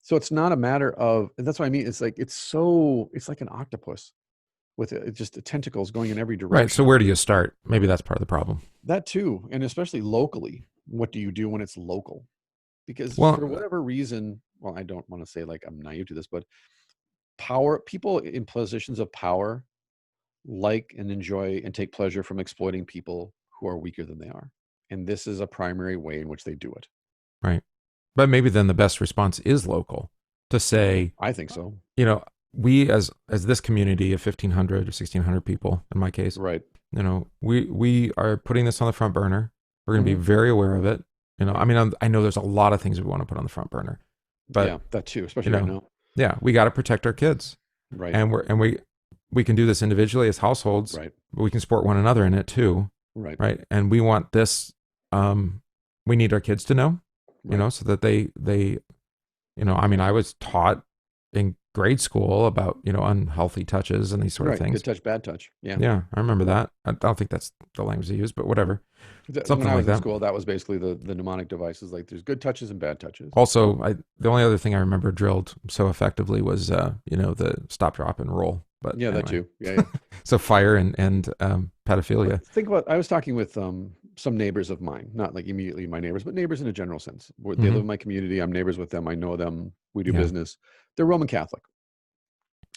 So it's not a matter of, and that's what I mean. It's like, it's like an octopus with just the tentacles going in every Right. So direction. where do you start? Maybe that's part of the problem. That too. And especially locally, what do you do when it's local? Because for Well, whatever reason, well, I don't want to say like I'm naive to this, but people in positions of power like and enjoy and take pleasure from exploiting people who are weaker than they are. And this is a primary way in which they do it. right. But maybe then the best response is local, to say, I think so. you know, we as this community of 1,500 or 1,600 people, in my case, Right. you know, we are putting this on the front burner. We're going to be Mhm. very aware of it. You know, Right. I mean, I know there's a lot of things we want to put on the front burner, but Yeah, that too, you especially right know, now. yeah, we got to protect our kids, Right. and we can do this individually as households, Right. but we can support one another in it too, Right. right? And we want this. We need our kids to know, you Right. know, so that they, you know, I mean, I was taught in grade school about, you know, unhealthy touches and these sort of Right. things. Good touch, bad touch. Yeah. Yeah, I remember that. I don't think that's the language they use, but whatever, When something I like was in that. school, that was basically the mnemonic devices. Like there's good touches and bad touches. Also, the only other thing I remember drilled so effectively was, you know, the stop, drop, and roll. But Yeah, that anyway, too. Yeah, yeah. so fire and But pedophilia. think about, I was talking with some neighbors of mine, not like immediately my neighbors, but neighbors in a general sense. They live Hmm. in my community. I'm neighbors with them. I know them. We do Yeah. business. They're Roman Catholic.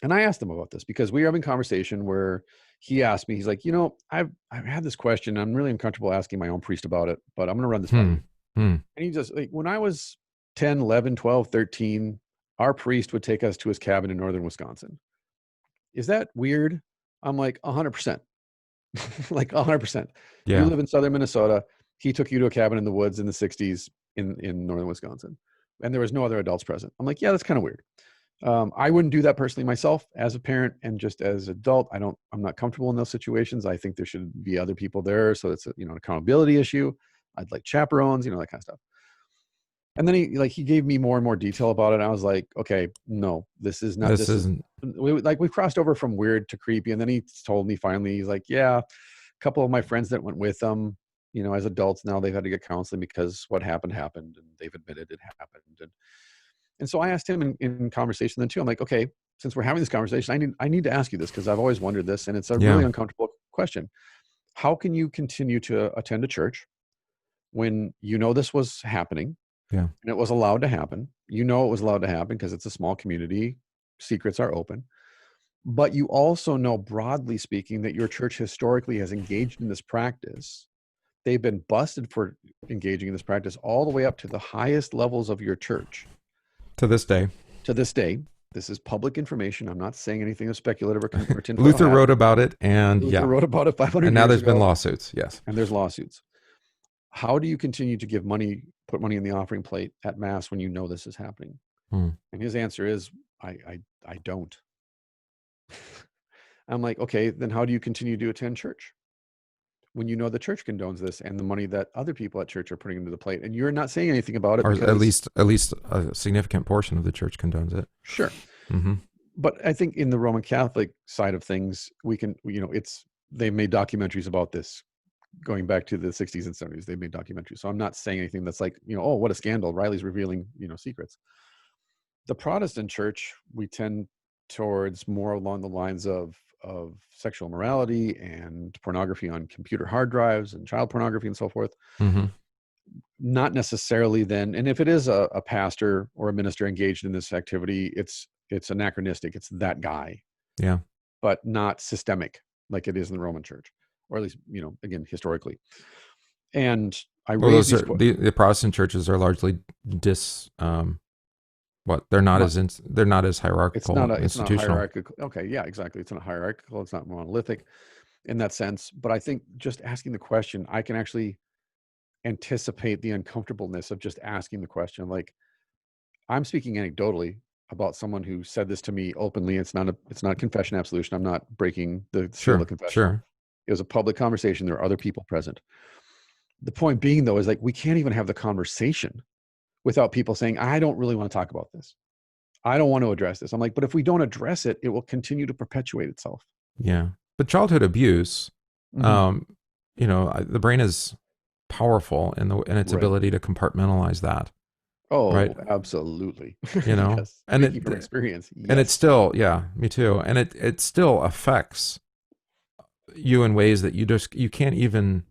And I asked him about this because we were having a conversation where he asked me, he's like, I've had this question. I'm really uncomfortable asking my own priest about it, but I'm going to run this by Hmm. you. Hmm. And he just, like, when I was 10, 11, 12, 13, our priest would take us to his cabin in northern Wisconsin. Is that weird? I'm like, 100%. Like 100%. You Yeah. live in southern Minnesota. He took you to a cabin in the woods in the 60s in northern Wisconsin. And there was no other adults present. I'm like, yeah, that's kind of weird. I wouldn't do that personally myself as a parent, and just as an adult, I'm not comfortable in those situations. I think there should be other people there. So it's an accountability issue. I'd like chaperones, that kind of stuff. And then he gave me more and more detail about it. And I was like, okay, no, this is not, This this is isn't. we crossed over from weird to creepy. And then he told me finally, he's like, yeah, a couple of my friends that went with them, as adults now, they've had to get counseling because what happened and they've admitted it happened. And so I asked him in conversation then too. I'm like, okay, since we're having this conversation, I need to ask you this because I've always wondered this, and it's a really Yeah. uncomfortable question. How can you continue to attend a church when this was happening Yeah. and it was allowed to happen? It was allowed to happen because it's a small community. Secrets are open. But you also know, broadly speaking, that your church historically has engaged in this practice. They've been busted for engaging in this practice all the way up to the highest levels of your church. To this day. To this day, this is public information. I'm not saying anything of speculative or tinfoil Luther hat. wrote about it, and Luther yeah, wrote about it 500 and now years there's been ago, lawsuits. Yes. and there's lawsuits. How do you continue to give money, put money in the offering plate at Mass when you know this is happening? Hmm. And his answer is, I don't. I'm like, okay, then how do you continue to attend church when you know the church condones this and the money that other people at church are putting into the plate, and you're not saying anything about it Or because at least a significant portion of the church condones it. sure. Mm-hmm. But I think in the Roman Catholic side of things, we can, they made documentaries about this going back to the 60s and 70s. They made documentaries. So I'm not saying anything that's like, oh, what a scandal. Riley's revealing, secrets. The Protestant church, we tend towards more along the lines of sexual morality and pornography on computer hard drives and child pornography and so forth. Mm-hmm. Not necessarily then, and if it is a pastor or a minister engaged in this activity, it's anachronistic. It's that guy. Yeah. But not systemic like it is in the Roman church, or at least, again, historically. And I raised these the Protestant churches are largely they're not as hierarchical, it's not institutional. hierarchical. Okay. Yeah, exactly. It's not hierarchical. It's not monolithic in that sense. But I think just asking the question, I can actually anticipate the uncomfortableness of just asking the question. Like, I'm speaking anecdotally about someone who said this to me openly. It's not confession absolution. I'm not breaking the seal of confessional. Sure. It was a public conversation. There are other people present. The point being, though, is like, we can't even have the conversation without people saying, I don't really want to talk about this. I don't want to address this. I'm like, but if we don't address it, it will continue to perpetuate itself. Yeah. But childhood abuse, Mm-hmm. the brain is powerful in its Right. ability to compartmentalize that. Oh, right? absolutely. You know, Yes. Speaking from experience, and it's yes. still, yeah, me too. And it still affects you in ways that you can't even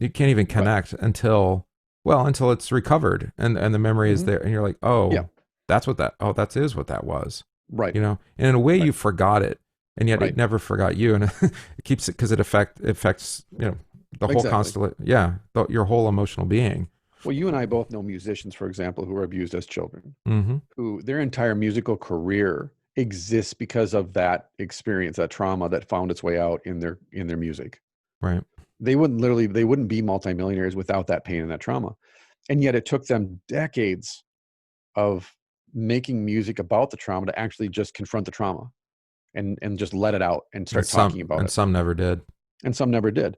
Right. connect until it's recovered and the memory is Hmm. there and you're like, Yeah. oh, that is what that was, Right. you know. And in a way Right. you forgot it, and yet it Right. never forgot you. And it keeps it because it affects, you know, the whole Exactly. constellation, yeah, your whole emotional being. Well, you and I both know musicians, for example, who were abused as children, Mm-hmm. who their entire musical career exists because of that experience, that trauma that found its way out in their music. Right. They wouldn't be multimillionaires without that pain and that trauma. And yet it took them decades of making music about the trauma to actually just confront the trauma and just let it out and and start talking some about and it. some never did. And some never did.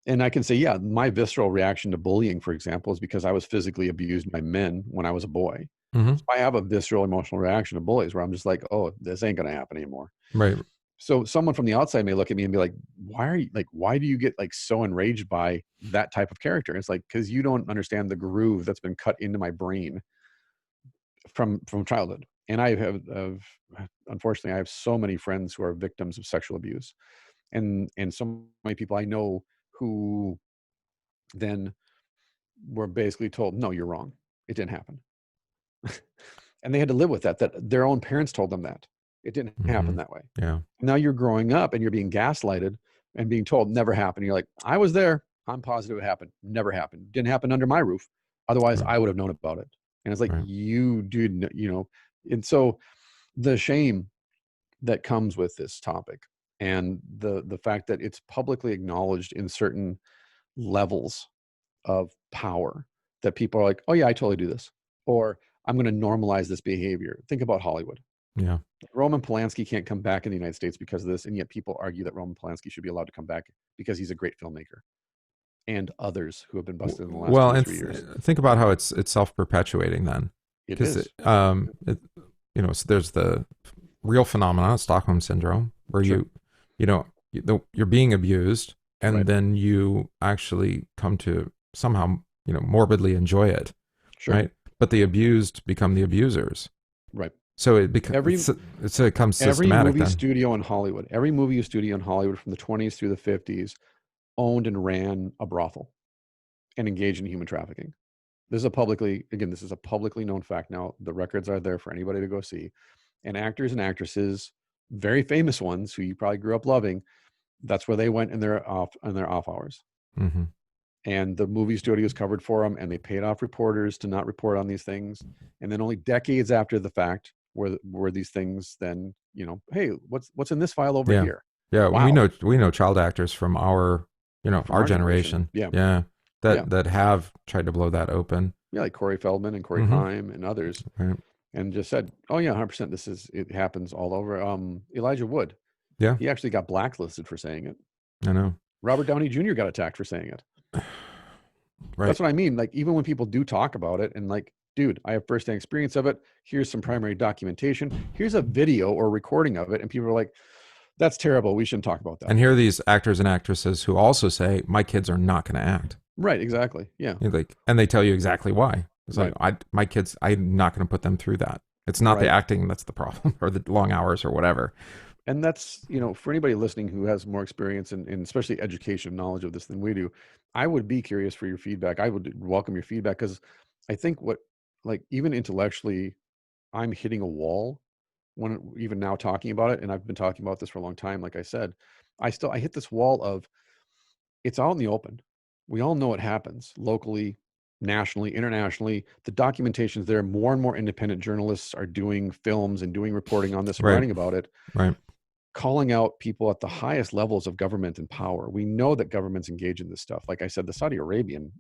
And I can say, yeah, my visceral reaction to bullying, for example, is because I was physically abused by men when I was a boy. Mm-hmm. So I have a visceral emotional reaction to bullies where I'm just like, oh, this ain't going to happen anymore. Right. So someone from the outside may look at me and be like, why do you get like so enraged by that type of character? And it's like, because you don't understand the groove that's been cut into my brain from childhood. And unfortunately, I have so many friends who are victims of sexual abuse, and so many people I know who then were basically told, no, you're wrong. It didn't happen. And they had to live with that, that their own parents told them that it didn't Mm-hmm. happen that way. Yeah. Now you're growing up and you're being gaslighted and being told never happened. You're like, I was there. I'm positive it happened. Never happened. Didn't happen under my roof. Otherwise, Right. I would have known about it. And it's like, Right. you do, you know, and so the shame that comes with this topic and the fact that it's publicly acknowledged in certain levels of power that people are like, oh yeah, I totally do this, or I'm going to normalize this behavior. Think about Hollywood. Yeah. Roman Polanski can't come back in the United States because of this, and yet people argue that Roman Polanski should be allowed to come back because he's a great filmmaker, and others who have been busted in the last Well, 2 to 3 years. think about how it's self-perpetuating then, It because is. you know, so there's the real phenomenon, Stockholm syndrome, where Sure. you know, you're being abused, and Right. then you actually come to somehow, you know, morbidly enjoy it, Sure. right? But the abused become the abusers, Right. so it becomes Every it becomes every systematic movie then. studio in Hollywood, every movie studio in Hollywood from the 20s through the 50s owned and ran a brothel and engaged in human trafficking. This is a publicly known fact now. The records are there for anybody to go see. And actors and actresses, very famous ones who you probably grew up loving, that's where they went in their off hours. Mm-hmm. And the movie studios covered for them, and they paid off reporters to not report on these things. And then only decades after the fact were these things then, you know, hey, what's in this file over Yeah, here? yeah. Wow. We know child actors from our, you know, From our our generation. generation. Yeah. Yeah, Yeah. that have tried to blow that open. Yeah, like Corey Feldman and Corey Mm-hmm. Haim and others, Right. and just said, "Oh yeah, 100%. It happens all over." Elijah Wood, Yeah, he actually got blacklisted for saying it. I know. Robert Downey Jr. got attacked for saying it. Right. That's what I mean. Like, even when people do talk about it, and like, dude, I have firsthand experience of it. Here's some primary documentation. Here's a video or recording of it, and people are like, "That's terrible. We shouldn't talk about that." And here are these actors and actresses who also say, "My kids are not going to act." Right? Exactly. Yeah. Like, and they tell you exactly why. It's like, Right. my kids, I'm not going to put them through that. It's not the Right. acting that's the problem, or the long hours, or whatever. And that's, you know, for anybody listening who has more experience and especially education knowledge of this than we do, I would be curious for your feedback. I would welcome your feedback, because I think what, like, even intellectually, I'm hitting a wall when even now talking about it. And I've been talking about this for a long time. Like I said, I hit this wall of, it's out in the open. We all know what happens locally, nationally, internationally. The documentation's there. More and more independent journalists are doing films and doing reporting on this and Right. writing about it, Right. calling out people at the highest levels of government and power. We know that governments engage in this stuff. Like I said, like Saudi Arabian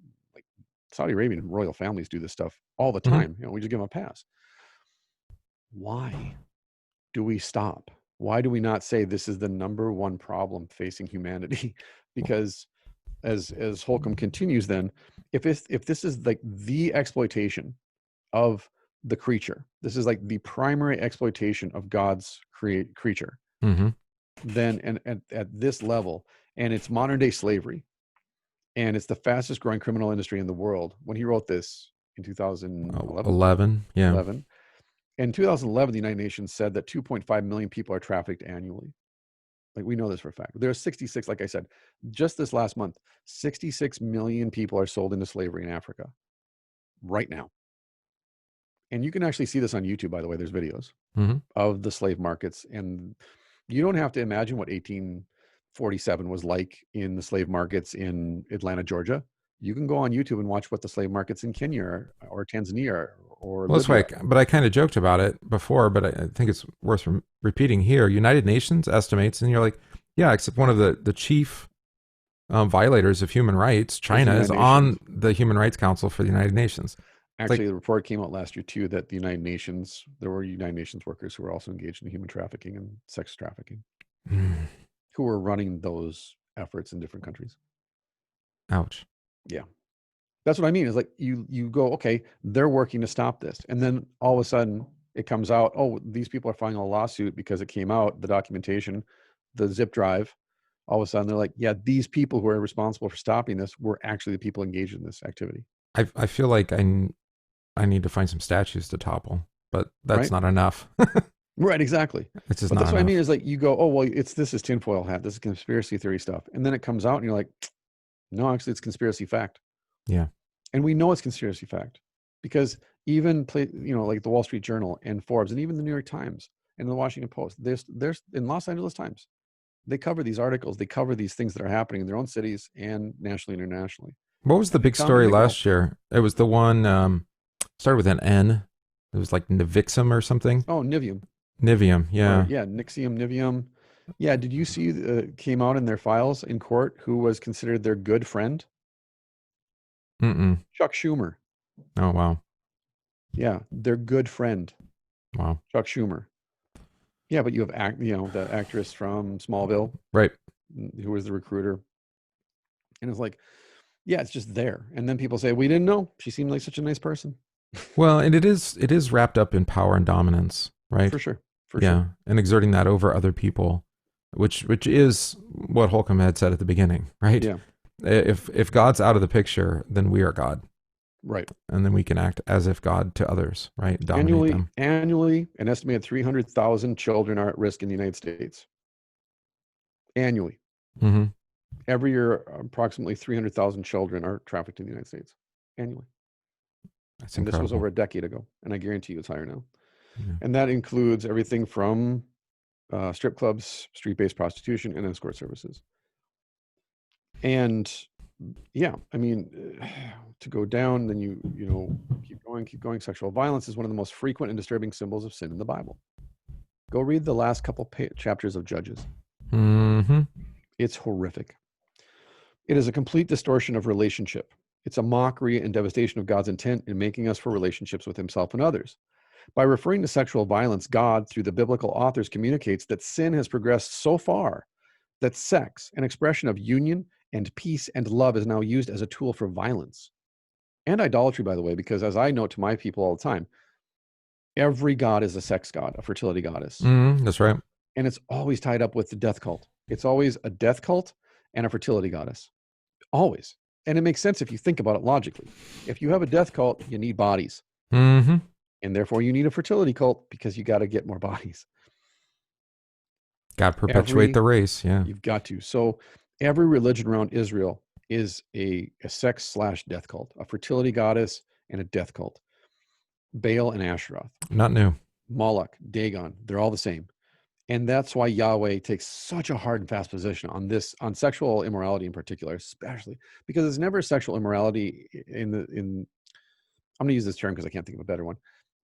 royal families do this stuff all the Mm-hmm. time. You know, we just give them a pass. Why do we stop? Why do we not say this is the number one problem facing humanity? Because as Holcomb continues, then if this is like the exploitation of the creature, this is like the primary exploitation of God's creature, Mm-hmm. then and at this level, and it's modern day slavery, and it's the fastest growing criminal industry in the world. When he wrote this, in 2011. 11. Yeah. In 2011, the United Nations said that 2.5 million people are trafficked annually. Like, we know this for a fact. There are 66, like I said, just this last month, 66 million people are sold into slavery in Africa right now. And you can actually see this on YouTube, by the way. There's videos of the slave markets. And you don't have to imagine what 1847 was like in the slave markets in Atlanta, Georgia. You can go on YouTube and watch what the slave markets in Kenya or Tanzania or Well, that's Libya. why, but I kind of joked about it before, but I think it's worth repeating here. United Nations estimates, and you're like, yeah, except one of the chief violators of human rights, China, is on the Human Rights Council for the United Nations. Actually, the report came out last year too that the United Nations, there were United Nations workers who were also engaged in human trafficking and sex trafficking, who were running those efforts in different countries. Ouch. Yeah. That's what I mean. Is like you go, okay, they're working to stop this. And then all of a sudden it comes out, oh, these people are filing a lawsuit because it came out, the documentation, the zip drive. All of a sudden they're like, yeah, these people who are responsible for stopping this were actually the people engaged in this activity. I feel like I need to find some statues to topple, but that's not enough. Right, exactly. It's just but not that's enough. What I mean is like you go, oh, well, this is tinfoil hat. This is conspiracy theory stuff. And then it comes out and you're like, no, actually it's conspiracy fact. Yeah. And we know it's conspiracy fact because even like the Wall Street Journal and Forbes and even the New York Times and the Washington Post, there's in Los Angeles Times, they cover these articles, they cover these things that are happening in their own cities and nationally, internationally. What was the big story last year? It was the one started with an N. It was like Nivixum or something. Oh, Nivium. Nivium, yeah. Nixium, Nivium. Yeah, did you see came out in their files in court who was considered their good friend? Chuck Schumer. Oh, wow. Yeah, their good friend. Wow. Chuck Schumer. Yeah, but you have the actress from Smallville, right? Who was the recruiter, and it's like, yeah, it's just there. And then people say, we didn't know. She seemed like such a nice person. Well, and it is wrapped up in power and dominance, right? For sure. And exerting that over other people, which is what Holcomb had said at the beginning, right? Yeah. If God's out of the picture, then we are God. Right. And then we can act as if God to others, right? Dominate Annually, an estimated 300,000 children are at risk in the United States. Annually. Every year, approximately 300,000 children are trafficked in the United States. Annually. That's and incredible. This was over a decade ago. And I guarantee you it's higher now. Yeah. And that includes everything from strip clubs, street-based prostitution, and escort services. And yeah, I mean, to go down, then you keep going. Sexual violence is one of the most frequent and disturbing symbols of sin in the Bible. Go read the last couple chapters of Judges. It's horrific. It is a complete distortion of relationship. It's a mockery and devastation of God's intent in making us for relationships with himself and others. By referring to sexual violence, God, through the biblical authors, communicates that sin has progressed so far that sex, an expression of union and peace and love, is now used as a tool for violence. And idolatry, by the way, because as I note to my people all the time, every god is a sex god, a fertility goddess. That's right. And it's always tied up with the death cult. It's always a death cult and a fertility goddess. Always. And it makes sense if you think about it logically. If you have a death cult, you need bodies. And therefore you need a fertility cult because you got to get more bodies. Got to perpetuate the race. Yeah. You've got to. So every religion around Israel is a sex/death cult, a fertility goddess and a death cult. Baal and Asheroth. Not new. Moloch, Dagon, they're all the same. And that's why Yahweh takes such a hard and fast position on sexual immorality in particular, especially because it's never sexual immorality in I'm going to use this term because I can't think of a better one,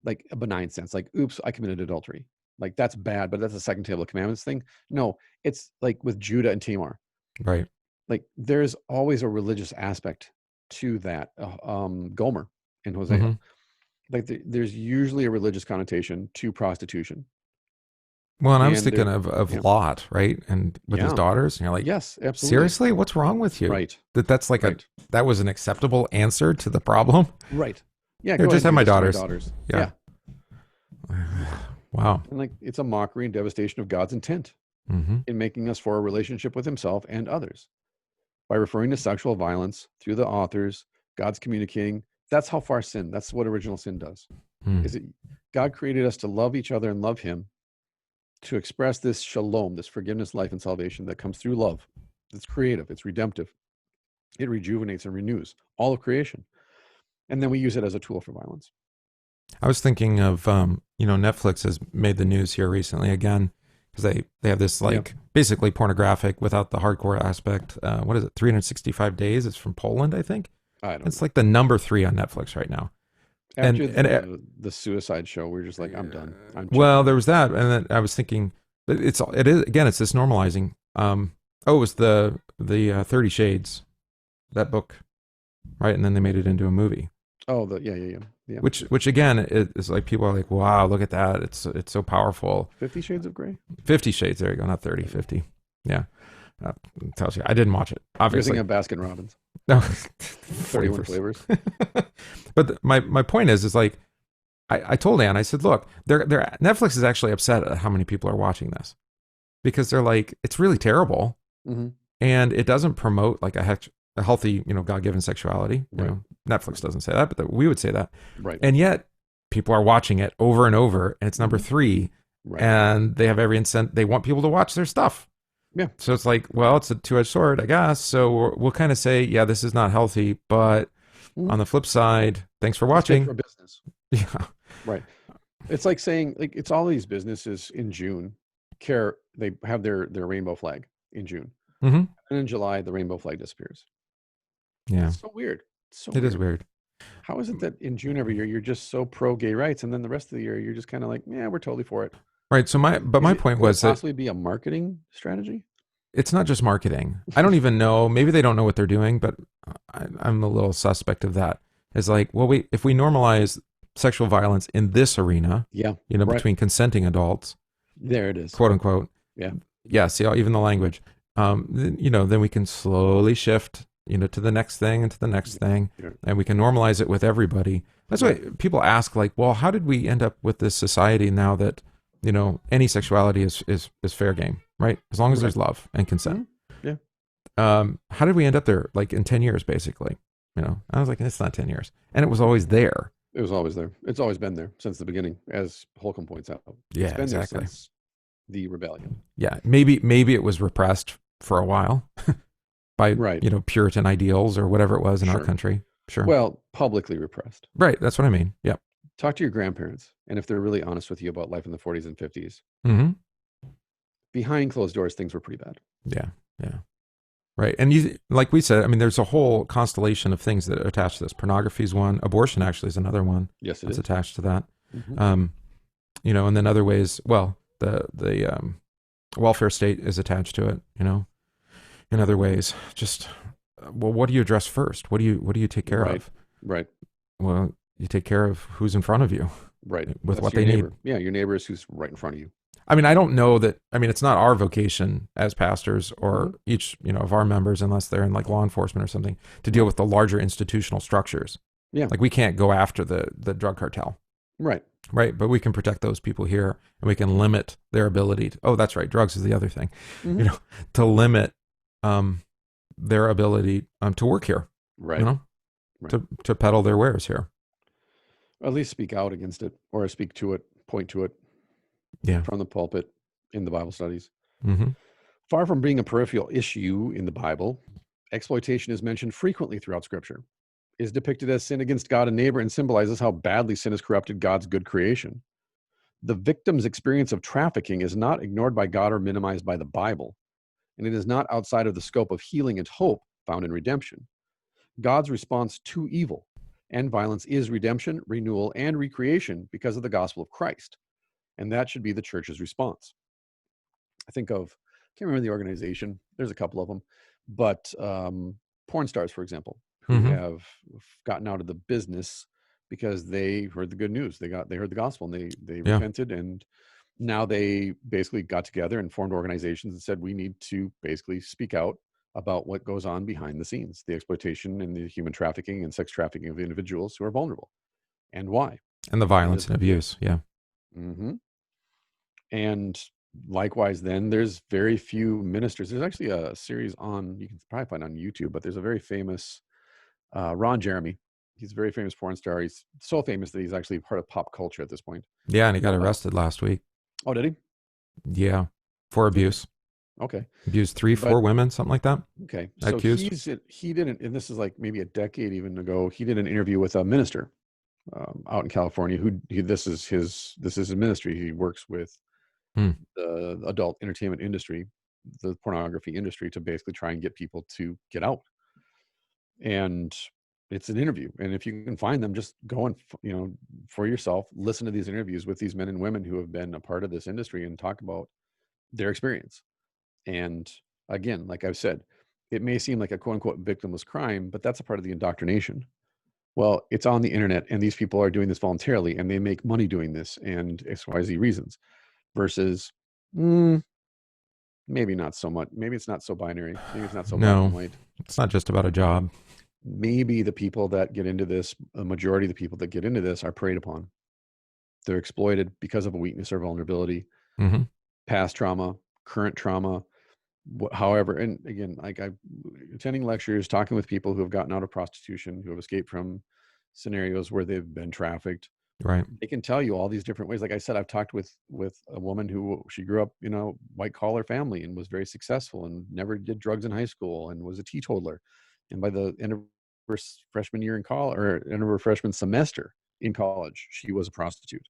like a benign sense, like, oops, I committed adultery. Like, that's bad, but that's a second table of commandments thing. No, it's like with Judah and Tamar. Right. Like, there's always a religious aspect to that. Gomer and Hosea. Like, there's usually a religious connotation to prostitution. Well, and I was thinking of Lot, right? And with his daughters, and you're like, yes, absolutely. Seriously? What's wrong with you? Right. That's like that was an acceptable answer to the problem? Right. Yeah. Here, just have my daughters. Yeah. Wow. And like, it's a mockery and devastation of God's intent in making us for a relationship with himself and others. By referring to sexual violence through the authors, God's communicating That's how far sin, that's what original sin does. Is it God created us to love each other and love him, to express this shalom, this forgiveness, life, and salvation that comes through love. It's creative, it's redemptive, it rejuvenates and renews all of creation. And then we use it as a tool for violence. I was thinking of, Netflix has made the news here recently again, because they have this basically pornographic without the hardcore aspect. What is it? 365 Days. It's from Poland, I think. It's like the number 3 on Netflix right now. After the suicide show, we're just like, I'm done. Well, there was that, and then I was thinking, it is again, it's this normalizing. It was the 30 Shades, that book, right? And then they made it into a movie. Oh, yeah. Which again is like, people are like, wow, look at that, it's so powerful. 50 Shades of Grey. 50 Shades. There you go, not 30, 50. Yeah, tells you. I didn't watch it. Obviously, you're thinking of Baskin Robbins. No, 31 flavors. But my point is like, I told Ann, I said, look, Netflix is actually upset at how many people are watching this, because they're like, it's really terrible, and it doesn't promote like a healthy, God-given sexuality. Right. Netflix doesn't say that, but we would say that. Right. And yet people are watching it over and over, and it's number 3, and they have every incentive. They want people to watch their stuff. Yeah. So it's like, well, it's a two-edged sword, I guess. So we'll kind of say, yeah, this is not healthy, but on the flip side, thanks for watching. For business. Yeah. Right. It's like saying, like, it's all these businesses in June they have their rainbow flag in June. And in July, the rainbow flag disappears. Yeah. It's so weird. It is weird. How is it that in June every year, you're just so pro gay rights, and then the rest of the year, you're just kind of like, yeah, we're totally for it. Right. So my point was that possibly be a marketing strategy. It's not just marketing. I don't even know. Maybe they don't know what they're doing, but I'm a little suspect of that. It's like, well, if we normalize sexual violence in this arena, between consenting adults, there it is, quote unquote. Yeah. See, even the language. Then we can slowly shift, to the next thing and to the next thing, and we can normalize it with everybody. That's why people ask, like, well, how did we end up with this society now that, any sexuality is fair game, right? As long as there's love and consent. Yeah. How did we end up there? Like in 10 years, basically, I was like, it's not 10 years. And it was always there. It was always there. It's always been there since the beginning, as Holcomb points out. Yeah, it's been exactly. there since the rebellion. Yeah. Maybe it was repressed for a while by, Puritan ideals or whatever it was in our country. Sure. Well, publicly repressed. Right. That's what I mean. Yeah. Talk to your grandparents, and if they're really honest with you about life in the 40s and 50s, behind closed doors, things were pretty bad. Yeah. Yeah. Right. And like we said, I mean, there's a whole constellation of things that attach to this. Pornography is one. Abortion actually is another one. Yes, it is is attached to that. And then other ways. Well, the welfare state is attached to it. In other ways, just what do you address first? What do you take care of? Right. Well, you take care of who's in front of you. Right. With That's what they neighbor. need. Yeah, your neighbor is who's right in front of you. I mean, I don't know that. I mean, it's not our vocation as pastors or each, of our members, unless they're in like law enforcement or something, to deal with the larger institutional structures. Yeah. Like we can't go after the drug cartel. Right. Right. But we can protect those people here, and we can limit their ability to, oh, that's right. Drugs is the other thing, to limit their ability to work here. Right. To peddle their wares here. At least speak out against it, or speak to it, point to it. Yeah. From the pulpit in the Bible studies. Mm-hmm. Far from being a peripheral issue in the Bible, exploitation is mentioned frequently throughout Scripture, is depicted as sin against God and neighbor, and symbolizes how badly sin has corrupted God's good creation. The victim's experience of trafficking is not ignored by God or minimized by the Bible, and it is not outside of the scope of healing and hope found in redemption. God's response to evil and violence is redemption, renewal, and recreation because of the gospel of Christ. And that should be the church's response. I can't remember the organization. There's a couple of them, but porn stars, for example, who have gotten out of the business because they heard the good news. They heard the gospel, and they repented, and now they basically got together and formed organizations and said, we need to basically speak out about what goes on behind the scenes, the exploitation and the human trafficking and sex trafficking of individuals who are vulnerable, and why. And the violence and abuse. Yeah. And likewise, then there's very few ministers. There's actually a series you can probably find on YouTube, but there's a very famous Ron Jeremy, He's a very famous porn star. He's so famous that he's actually part of pop culture at this point. Yeah, and he got arrested last week. Oh, did he? Yeah, for abuse. Okay. Abused 4 women, something like that. Okay. Accused. So he didn't, and this is like maybe a decade even ago, he did an interview with a minister out in California this is his ministry. He works with the adult entertainment industry, the pornography industry, to basically try and get people to get out. And it's an interview. And if you can find them, just go and, for yourself, listen to these interviews with these men and women who have been a part of this industry and talk about their experience. And again, like I've said, it may seem like a quote unquote victimless crime, but that's a part of the indoctrination. Well, it's on the internet and these people are doing this voluntarily and they make money doing this and XYZ reasons versus maybe not so much. Maybe it's not so binary. Maybe it's not so black and white. It's not just about a job. Maybe the people that get into this, a majority of the people that get into this are preyed upon. They're exploited because of a weakness or vulnerability, past trauma, current trauma, however. And again, like I'm attending lectures, talking with people who have gotten out of prostitution, who have escaped from scenarios where they've been trafficked. Right. They can tell you all these different ways. Like I said, I've talked with a woman who she grew up, white collar family and was very successful and never did drugs in high school and was a teetotaler. And by the end of her freshman year in college, or end of her freshman semester in college, she was a prostitute.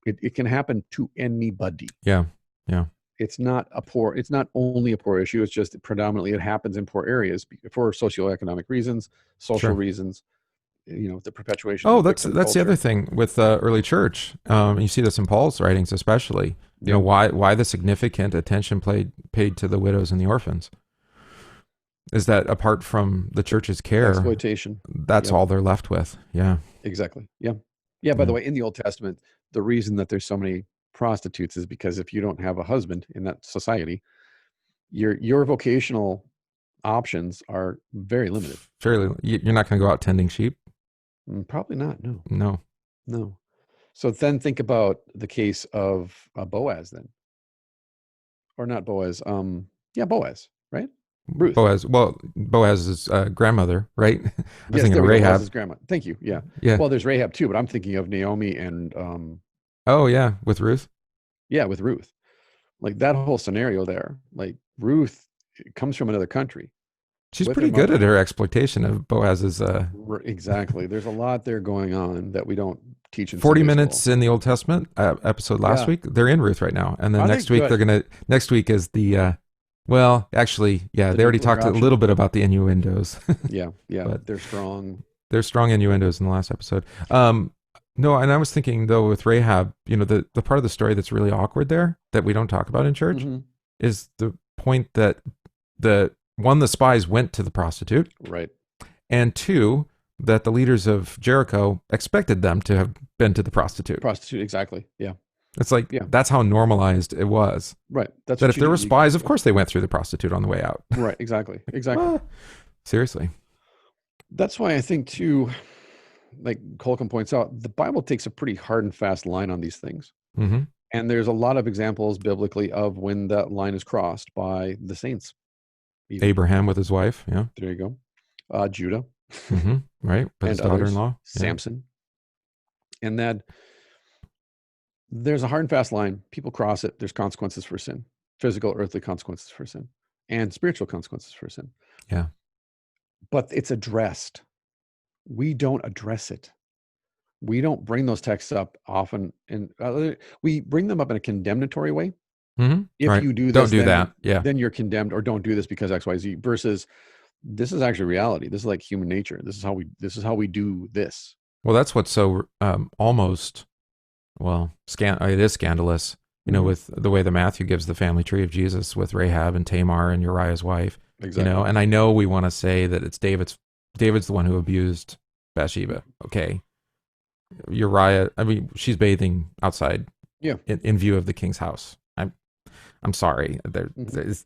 It can happen to anybody. Yeah. Yeah. It's not only a poor issue. It's just predominantly it happens in poor areas for socioeconomic reasons, social reasons. The perpetuation. Oh, that's the other thing with the early church. You see this in Paul's writings, especially. You know, why the significant attention paid to the widows and the orphans is that apart from the church's care, exploitation. That's all they're left with. Yeah. Exactly. Yeah. Yeah. By the way, in the Old Testament, the reason that there's so many prostitutes is because if you don't have a husband in that society, your vocational options are very limited. You're not going to go out tending sheep. Probably not. No. So then think about the case of Boaz then, or not Boaz. Boaz, right? Ruth. Boaz. Well, Boaz's grandmother, right? I was thinking of Rahab. Boaz's grandma. Thank you. Yeah. Yeah. Well, there's Rahab too, but I'm thinking of Naomi and. Oh yeah, with Ruth. Yeah, with Ruth. Like that whole scenario there. Like Ruth comes from another country. She's pretty good at her exploitation of Boaz's. Exactly. There's a lot there going on that we don't teach in 40 minutes in the Old Testament episode last week. They're in Ruth right now, and then next week Next week is the. Well, actually, yeah, they already talked a little bit about the innuendos. Yeah. But they're strong. They're strong innuendos in the last episode. No, and I was thinking though with Rahab, the part of the story that's really awkward there that we don't talk about in church is the point that the spies went to the prostitute, right, and 2, that the leaders of Jericho expected them to have been to the prostitute. Exactly. Yeah. It's like that's how normalized it was. Right. That if there were spies, of course they went through the prostitute on the way out. Right. Exactly. Seriously. That's why I think too, like Holcomb points out, the Bible takes a pretty hard and fast line on these things. Mm-hmm. And there's a lot of examples biblically of when that line is crossed by the saints. Even. Abraham with his wife. Yeah. There you go. Judah. Right. But his daughter-in-law. Samson. And that there's a hard and fast line. People cross it. There's consequences for sin, physical, earthly consequences for sin, and spiritual consequences for sin. Yeah. But it's addressed. We don't address it. We don't bring those texts up often, and we bring them up in a condemnatory way. Mm-hmm. If you do this, don't do that. Yeah. Then you're condemned, or don't do this because X, Y, Z. Versus, this is actually reality. This is like human nature. This is how we do this. Well, that's what's so almost. Well, it is scandalous, with the way that Matthew gives the family tree of Jesus with Rahab and Tamar and Uriah's wife. Exactly. And I know we want to say that it's David's the one who abused Bathsheba. Okay. Uriah, she's bathing outside in view of the king's house. I'm sorry. There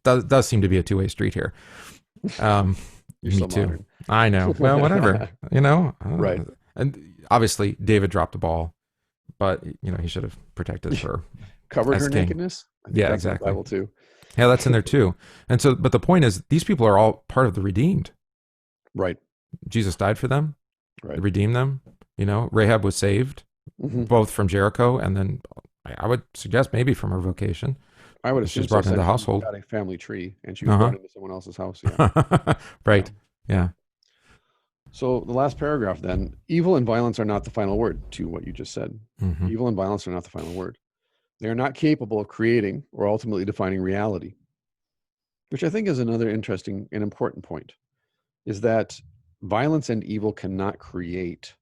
does seem to be a two-way street here. Me too. Modern. I know. Well, whatever, Right. And obviously David dropped the ball, but he should have protected her. Covered her king. Nakedness. Yeah, exactly. Bible too. Yeah, that's in there too. And so, but the point is, these people are all part of the redeemed. Right. Jesus died for them. Right. redeem them. Rahab was saved Mm-hmm. both from Jericho and then I would suggest maybe from her vocation. I would She's assume so, brought into the since she's household. got a family tree and she was Uh brought into someone else's house. Yeah. huh. Yeah. Right. Yeah. So the last paragraph then, evil and violence are not the final word to what you just said. Mm-hmm. Evil and violence are not the final word. They are not capable of creating or ultimately defining reality, which I think is another interesting and important point, is that violence and evil cannot create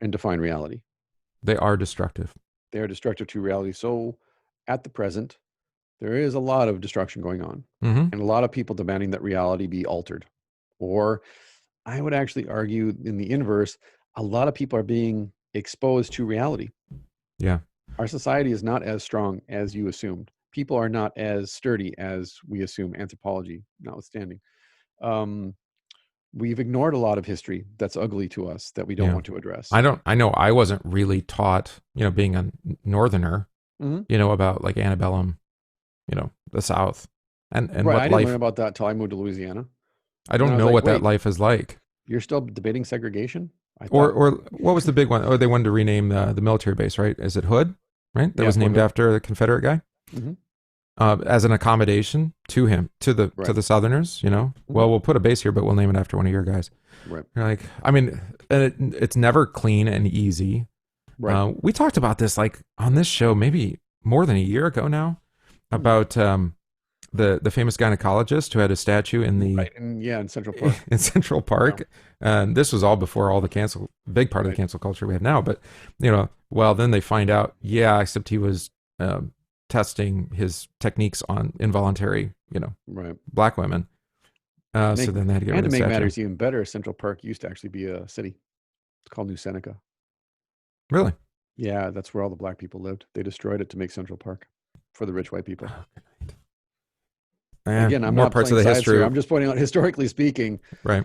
and define reality. They are destructive. They are destructive to reality. So at the present, there is a lot of destruction going on, Mm-hmm. and a lot of people demanding that reality be altered. Or I would actually argue in the inverse, a lot of people are being exposed to reality. Yeah. Our society is not as strong as you assumed. People are not as sturdy as we assume, anthropology notwithstanding. We've ignored a lot of history that's ugly to us that we don't Yeah. want to address. I know I wasn't really taught, being a northerner, Mm-hmm. about like antebellum, the South and Right. what I didn't life, learn about that till I moved to Louisiana. I And then I don't was know like, what that wait, life is like. you're still debating segregation? I Or thought, or what was the big one? Oh, they wanted to rename the military base, right? Is it Hood? Right? That yeah, was Fort named Hood. after the Confederate guy. Mm-hmm. As an accommodation to him, to Right. the Southerners, Mm-hmm. well, we'll put a base here, but we'll name it after one of your guys. Right. You're like, I mean, it's never clean and easy. Right. We talked about this like on this show maybe more than a year ago now about the famous gynecologist who had a statue in the Right. And yeah, in Central Park. in Central Park. Yeah. And this was all before all the big part of the Right. cancel culture we have now. But, well, then they find out, yeah, except he was testing his techniques on involuntary, Right. black women. So then they had to get rid And to of the make statue. matters even better, Central Park used to actually be a city. It's called New Seneca. Really? Yeah, that's where all the black people lived. They destroyed it to make Central Park for the rich white people. And Again, I'm more not parts of playing the sides here. history. I'm just pointing out, historically speaking. Right.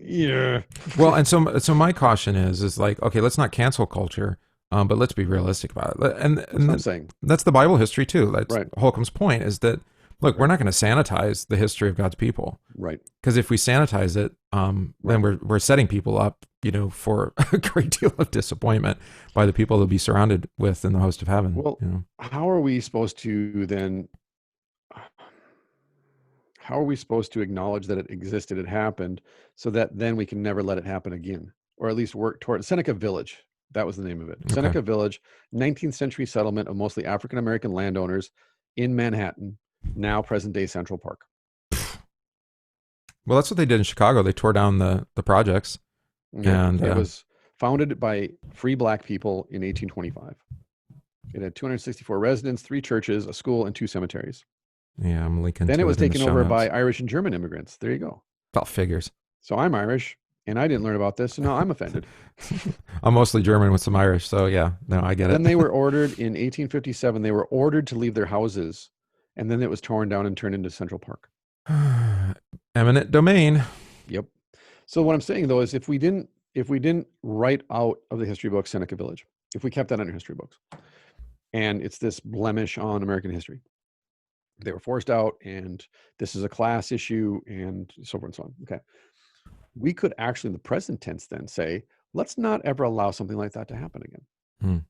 Yeah. Well, and so my caution is like, okay, let's not cancel culture, but let's be realistic about it. And That's what I'm saying. that's the Bible history too. That's Right. Holcomb's point is that, look, we're not going to sanitize the history of God's people. Right. Because if we sanitize it, then we're setting people up, for a great deal of disappointment by the people they'll be surrounded with in the host of heaven. Well, how are we supposed to then? How are we supposed to acknowledge that it existed, it happened, so that then we can never let it happen again, or at least work toward Seneca Village? That was the name of it. Okay. Seneca Village, 19th century settlement of mostly African American landowners in Manhattan, now present day Central Park. Well, that's what they did in Chicago. They tore down the projects. Yeah, And it was founded by free black people in 1825. It had 264 residents, 3 churches, a school, and 2 cemeteries. Yeah, I'm linking. Then to it was in the taken show over notes. by Irish and German immigrants. There you go. Well, figures. So I'm Irish, and I didn't learn about this, so now I'm offended. I'm mostly German with some Irish, so yeah, no, I get it. Then they were ordered in 1857. They were ordered to leave their houses, and then it was torn down and turned into Central Park. Eminent domain. Yep. So what I'm saying though is, if we didn't write out of the history books Seneca Village, if we kept that under history books, and it's this blemish on American history, they were forced out, and this is a class issue, and so forth and so on. Okay. We could actually, in the present tense, then say, let's not ever allow something like that to happen again.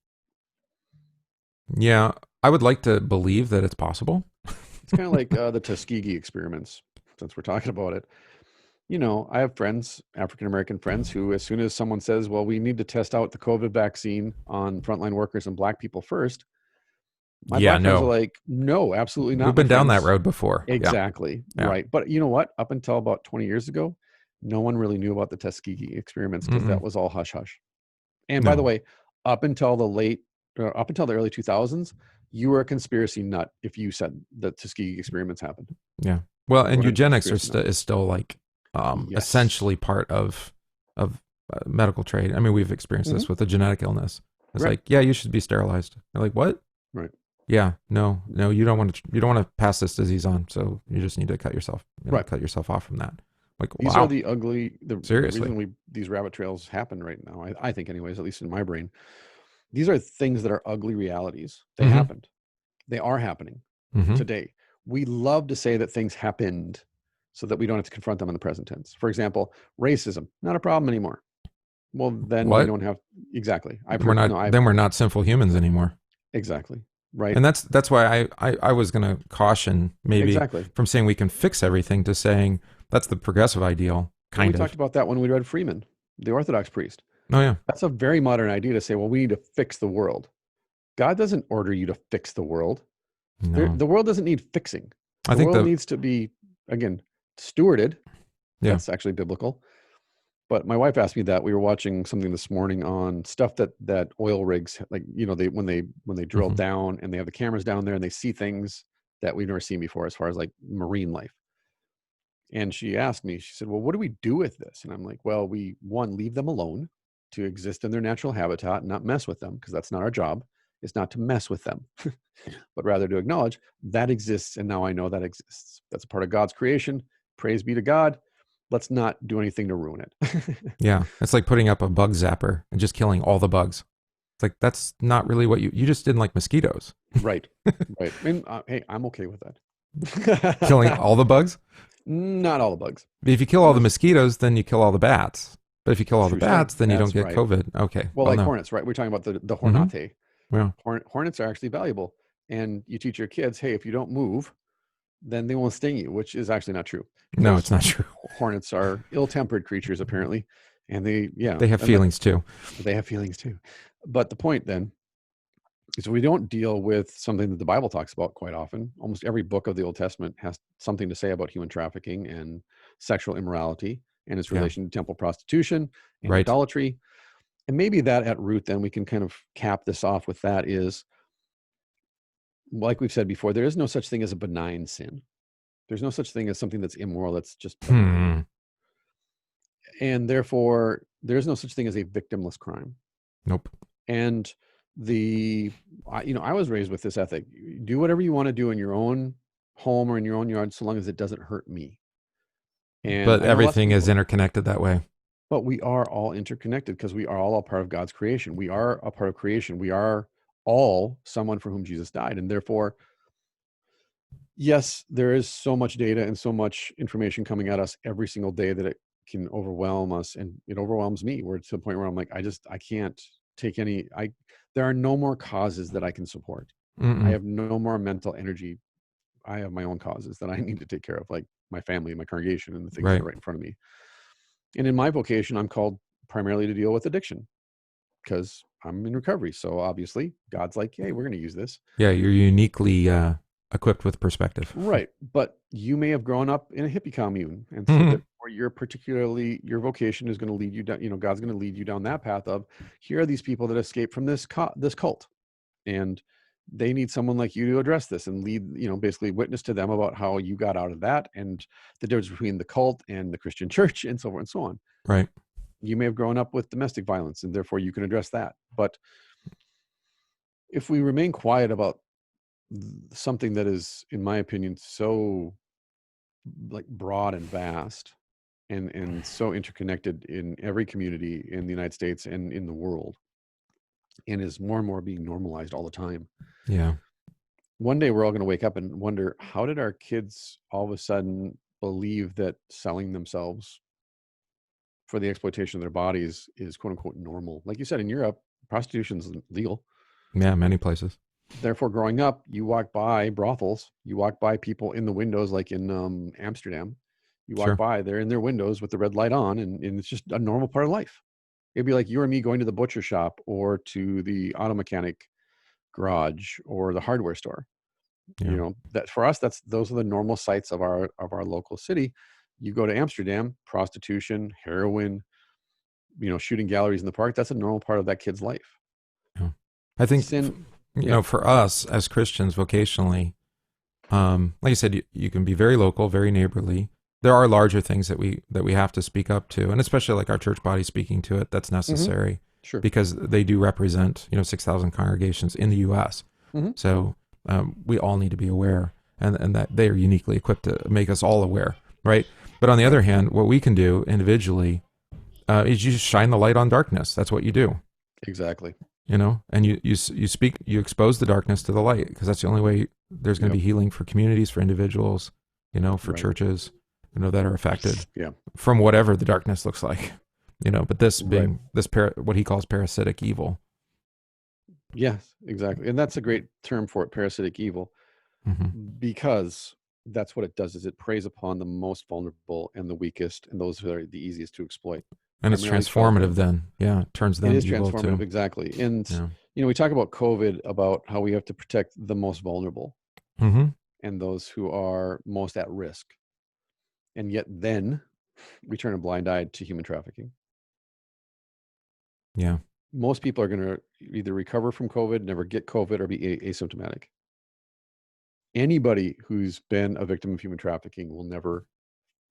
Yeah, I would like to believe that it's possible. It's kind of like the Tuskegee experiments, since we're talking about it. I have friends, African-American friends, who, as soon as someone says, well, we need to test out the COVID vaccine on frontline workers and black people first, my black friends are like, no, absolutely not. We've been down that road before. Exactly. Yeah. Right. But you know what? Up until about 20 years ago, no one really knew about the Tuskegee experiments, because that was all hush hush. And by the way, up until the early 2000s, you were a conspiracy nut if you said that Tuskegee experiments happened. Yeah. Well, and eugenics is still like essentially part of medical trade. I mean, we've experienced this with a genetic illness. It's like, yeah, you should be sterilized. They're like, what? Right. Yeah, no, you don't want to pass this disease on, so you just need to cut yourself off from that. Like, these wow. are the ugly. Seriously, the reason these rabbit trails happen right now, I think, anyways, at least in my brain, these are things that are ugly realities. They happened. They are happening today. We love to say that things happened, so that we don't have to confront them in the present tense. For example, racism, not a problem anymore. Well, then we What? don't have, exactly. Then we're not sinful humans anymore. Exactly. Right. And that's why I was going to caution maybe Exactly. from saying we can fix everything to saying that's the progressive ideal, kind we of. talked about that when we read Freeman, the Orthodox priest. Oh, yeah. That's a very modern idea to say, well, we need to fix the world. God doesn't order you to fix the world. No. The world doesn't need fixing. I The think world needs to be, again, stewarded. Yeah. That's actually biblical. But my wife asked me that. We were watching something this morning on stuff that oil rigs, like, when they drill Mhm. down and they have the cameras down there and they see things that we've never seen before as far as like marine life. And she asked me, she said, well, what do we do with this? And I'm like, well, we, one, leave them alone to exist in their natural habitat and not mess with them, because that's not our job. It's not to mess with them, but rather to acknowledge that exists. And now I know that exists. That's a part of God's creation. Praise be to God. Let's not do anything to ruin it. Yeah. It's like putting up a bug zapper and just killing all the bugs. It's like, that's not really what you just didn't like mosquitoes. Right. Right. And hey, I'm okay with that. Killing all the bugs? Not all the bugs. If you kill all the mosquitoes, then you kill all the bats. But if you kill all the True bats, then you don't That's get right. COVID. Okay. Well, like no. hornets, right? We're talking about the hornate. Yeah. Hornets are actually valuable. And you teach your kids, hey, if you don't move, then they won't sting you, which is actually not true. No, it's not true. Hornets are ill-tempered creatures, apparently. And they have feelings too. They have feelings too. But the point then is we don't deal with something that the Bible talks about quite often. Almost every book of the Old Testament has something to say about human trafficking and sexual immorality and its relation to temple prostitution and idolatry. And maybe that at root, then we can kind of cap this off with that is, like we've said before, there is no such thing as a benign sin. There's no such thing as something that's immoral, that's just benign. And therefore, there is no such thing as a victimless crime. Nope. And I was raised with this ethic. Do whatever you want to do in your own home or in your own yard, so long as it doesn't hurt me. And but everything is interconnected that way. But we are all interconnected because we are all a part of God's creation. We are a part of creation. We are all someone for whom Jesus died. And therefore, yes, there is so much data and so much information coming at us every single day that it can overwhelm us. And it overwhelms me. We're to the point where I'm like, I can't take there are no more causes that I can support. I have no more mental energy. I have my own causes that I need to take care of, like my family, my congregation, and the things that are right in front of me. And in my vocation, I'm called primarily to deal with addiction because I'm in recovery. So obviously God's like, hey, we're going to use this. Yeah, you're uniquely equipped with perspective. Right. But you may have grown up in a hippie commune. And so therefore your vocation is going to lead you down, God's going to lead you down that path of, here are these people that escaped from this cult. And they need someone like you to address this and lead, basically witness to them about how you got out of that and the difference between the cult and the Christian church and so forth and so on. Right. You may have grown up with domestic violence and therefore you can address that. But if we remain quiet about something that is, in my opinion, so like broad and vast and so interconnected in every community in the United States and in the world, and is more and more being normalized all the time. Yeah. One day we're all going to wake up and wonder, how did our kids all of a sudden believe that selling themselves for the exploitation of their bodies is quote unquote normal? Like you said, in Europe, prostitution is legal. Yeah, many places. Therefore, growing up, you walk by brothels, you walk by people in the windows, like in Amsterdam, you walk by, they're in their windows with the red light on, and it's just a normal part of life. It'd be like you or me going to the butcher shop or to the auto mechanic garage or the hardware store. Yeah. That for us, those are the normal sites of our local city. You go to Amsterdam, prostitution, heroin, shooting galleries in the park. That's a normal part of that kid's life. Yeah. I think, for us as Christians vocationally, like I said, you can be very local, very neighborly. There are larger things that we have to speak up to, and especially like our church body speaking to it, that's necessary. Sure. Because they do represent, 6,000 congregations in the U.S. So we all need to be aware, and that they are uniquely equipped to make us all aware, right? But on the other hand, what we can do individually is you shine the light on darkness. That's what you do. Exactly. And you speak, you expose the darkness to the light, because that's the only way there's going to be healing for communities, for individuals, for churches. that are affected Yeah. from whatever the darkness looks like, but this Right. being what he calls parasitic evil. Yes, exactly. And that's a great term for it, parasitic evil, because that's what it does is it preys upon the most vulnerable and the weakest and those who are the easiest to exploit. And it's Primarily transformative children. then. Yeah. It turns It them is evil transformative, too. exactly. And, Yeah. we talk about COVID, about how we have to protect the most vulnerable and those who are most at risk. And yet then we turn a blind eye to human trafficking. Yeah. Most people are going to either recover from COVID, never get COVID, or be asymptomatic. Anybody who's been a victim of human trafficking will never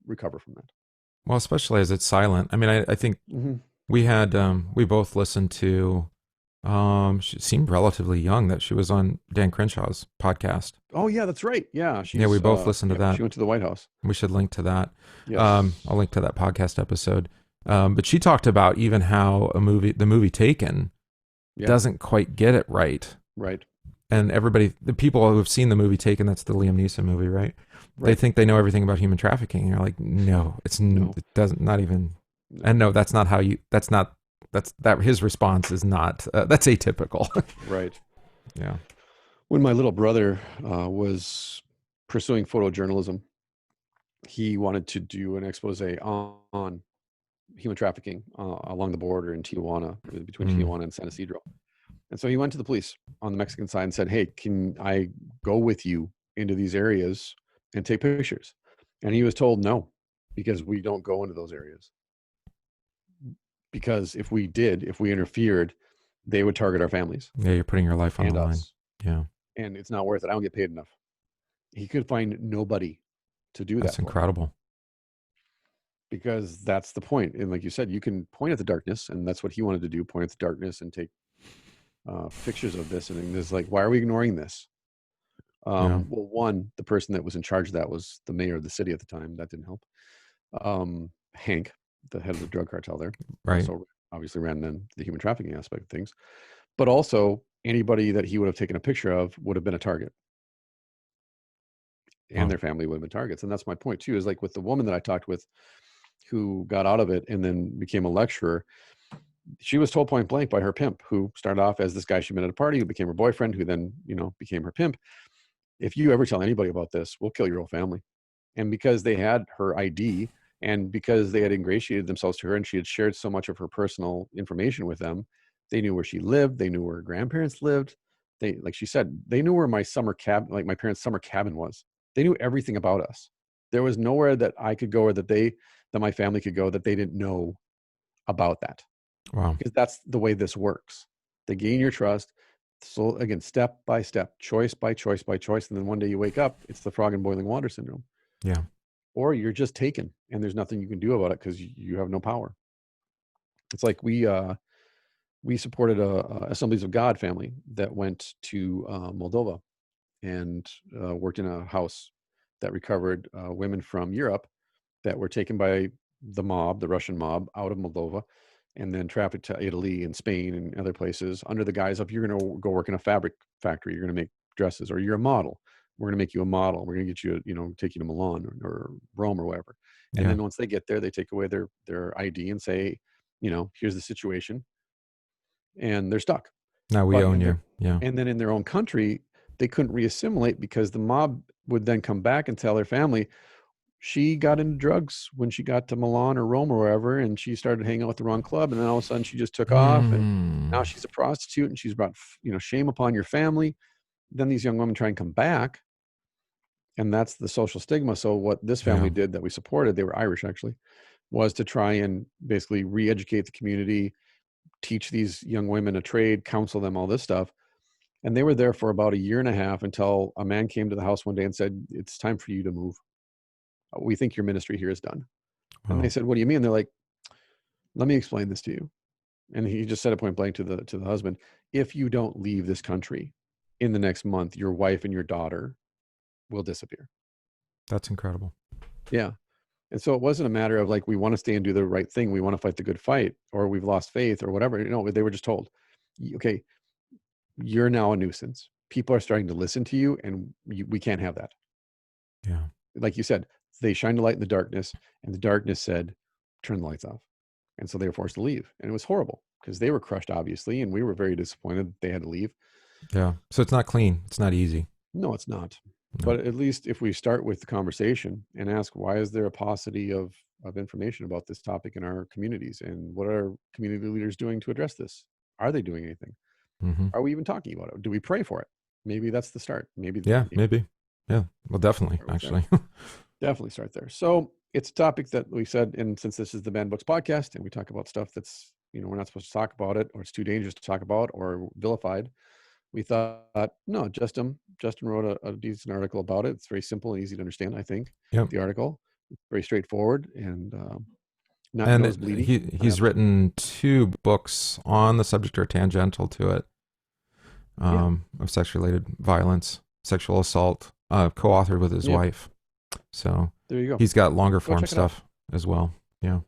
recover from that. Well, especially as it's silent. I mean, I think we had, we both listened to, she seemed relatively young that she was on Dan Crenshaw's podcast. Oh yeah, that's right. Yeah. Yeah, we both listened to that. She went to the White House. We should link to that. Yes. I'll link to that podcast episode. But she talked about even how the movie Taken doesn't quite get it right. Right. And the people who have seen the movie Taken, that's the Liam Neeson movie, right? They think they know everything about human trafficking. And you're like, no, it doesn't, not even, and no, that's not how his response is not, that's atypical. Right. Yeah. When my little brother was pursuing photojournalism, he wanted to do an expose on human trafficking along the border in Tijuana, between Tijuana and San Isidro. And so he went to the police on the Mexican side and said, hey, can I go with you into these areas and take pictures? And he was told no, because we don't go into those areas. Because if we interfered, they would target our families. Yeah, you're putting your life on the line. Yeah. And it's not worth it. I don't get paid enough. He could find nobody to do that. That's incredible. Because that's the point. And like you said, you can point at the darkness, and that's what he wanted to do, point at the darkness and take pictures of this. And it's like, why are we ignoring this? Well, one, the person that was in charge of that was the mayor of the city at the time. That didn't help. Hank, the head of the drug cartel there, right? So obviously ran then the human trafficking aspect of things, but also anybody that he would have taken a picture of would have been a target, and their family would have been targets. And that's my point too, is like with the woman that I talked with who got out of it and then became a lecturer, she was told point blank by her pimp, who started off as this guy she met at a party, who became her boyfriend, who then, became her pimp. If you ever tell anybody about this, we'll kill your whole family. And because they had her ID, and because they had ingratiated themselves to her, and she had shared so much of her personal information with them, they knew where she lived. They knew where her grandparents lived. They, like she said, they knew where my summer cabin, like my parents' summer cabin was. They knew everything about us. There was nowhere that I could go, or that my family could go, that they didn't know about that. Wow. Because that's the way this works. They gain your trust. So again, step by step, choice by choice by choice. And then one day you wake up, it's the frog in boiling water syndrome. Yeah. Or you're just taken and there's nothing you can do about it because you have no power. It's like we supported a Assemblies of God family that went to Moldova and worked in a house that recovered women from Europe that were taken by the mob, the Russian mob, out of Moldova, and then trafficked to Italy and Spain and other places under the guise of, you're going to go work in a fabric factory, you're going to make dresses, or you're a model. We're going to make you a model. We're going to get you, take you to Milan or Rome or wherever. And then once they get there, they take away their ID and say, here's the situation. And they're stuck. Now we own you. Yeah. And then in their own country, they couldn't reassimilate because the mob would then come back and tell their family, she got into drugs when she got to Milan or Rome or wherever, and she started hanging out with the wrong club, and then all of a sudden she just took off, and now she's a prostitute, and she's brought shame upon your family. Then these young women try and come back, and that's the social stigma. So what this family did that we supported, they were Irish actually, was to try and basically re-educate the community, teach these young women a trade, counsel them, all this stuff. And they were there for about 1.5 years until a man came to the house one day and said, it's time for you to move. We think your ministry here is done. Wow. And they said, what do you mean? They're like, let me explain this to you. And he just said it point blank to the husband, if you don't leave this country in the next month, your wife and your daughter will disappear. That's incredible. Yeah. And so it wasn't a matter of like, we want to stay and do the right thing, we want to fight the good fight, or we've lost faith or whatever. They were just told, okay, you're now a nuisance. People are starting to listen to you, and we can't have that. Yeah. Like you said, they shined a light in the darkness, and the darkness said, turn the lights off. And so they were forced to leave. And it was horrible because they were crushed, obviously, and we were very disappointed that they had to leave. Yeah. So it's not clean. It's not easy. No, it's not. No. But at least if we start with the conversation and ask, why is there a paucity of information about this topic in our communities? And what are community leaders doing to address this? Are they doing anything? Mm-hmm. Are we even talking about it? Do we pray for it? Maybe that's the start. Maybe. Yeah, maybe. Yeah. Well, definitely, actually. Definitely start there. So it's a topic that we said, and since this is the BannedBooks podcast and we talk about stuff that's, we're not supposed to talk about it, or it's too dangerous to talk about or vilified, we thought, no, Justin wrote a decent article about it. It's very simple and easy to understand, I think. Yep. The article, very straightforward and not and nosebleedy. He's written 2 books on the subject or tangential to it, of sex-related violence, sexual assault, co-authored with his wife. So there you go. He's got longer form stuff as well. Yeah.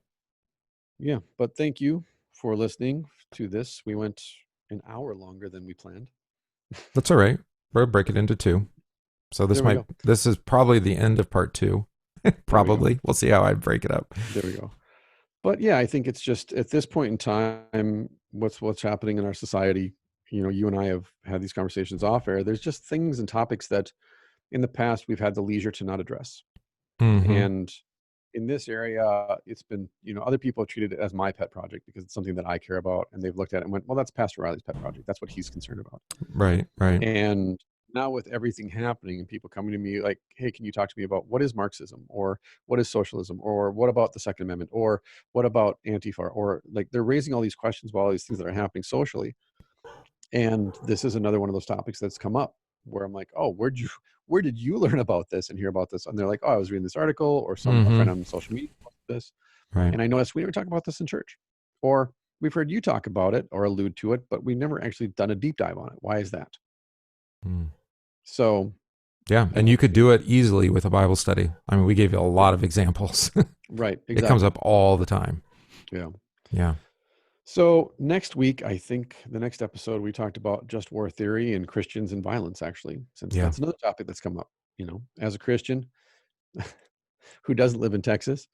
Yeah. But thank you for listening to this. We went an hour longer than we planned. That's all right. We'll break it into 2. So this is probably the end of part 2. Probably. We'll see how I break it up. There we go. But yeah, I think it's just at this point in time, what's happening in our society. You and I have had these conversations off air. There's just things and topics that in the past we've had the leisure to not address. Mm-hmm. And in this area, it's been, other people have treated it as my pet project because it's something that I care about. And they've looked at it and went, well, that's Pastor Riley's pet project. That's what he's concerned about. Right. And now with everything happening and people coming to me like, hey, can you talk to me about what is Marxism, or what is socialism, or what about the Second Amendment, or what about Antifa, or like they're raising all these questions about all these things that are happening socially. And this is another one of those topics that's come up where I'm like, oh, where did you learn about this and hear about this? And they're like, oh, I was reading this article, or a friend on social media about this. Right. And I noticed we never talk about this in church, or we've heard you talk about it or allude to it, but we've never actually done a deep dive on it. Why is that? So, yeah. And you could do it easily with a Bible study. I mean, we gave you a lot of examples. Right. Exactly. It comes up all the time. Yeah. Yeah. So next week, I think the next episode, we talked about just war theory and Christians and violence, actually, since that's another topic that's come up, as a Christian who doesn't live in Texas.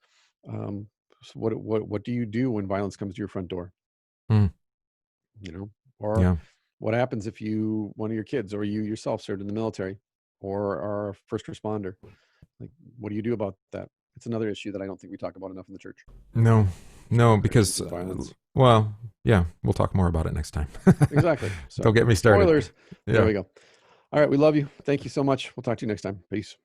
So what do you do when violence comes to your front door? Or what happens if one of your kids or you yourself served in the military or are a first responder? Like, what do you do about that? It's another issue that I don't think we talk about enough in the church. No, because, we'll talk more about it next time. Exactly. So, don't get me started. Spoilers. Yeah. There we go. All right. We love you. Thank you so much. We'll talk to you next time. Peace.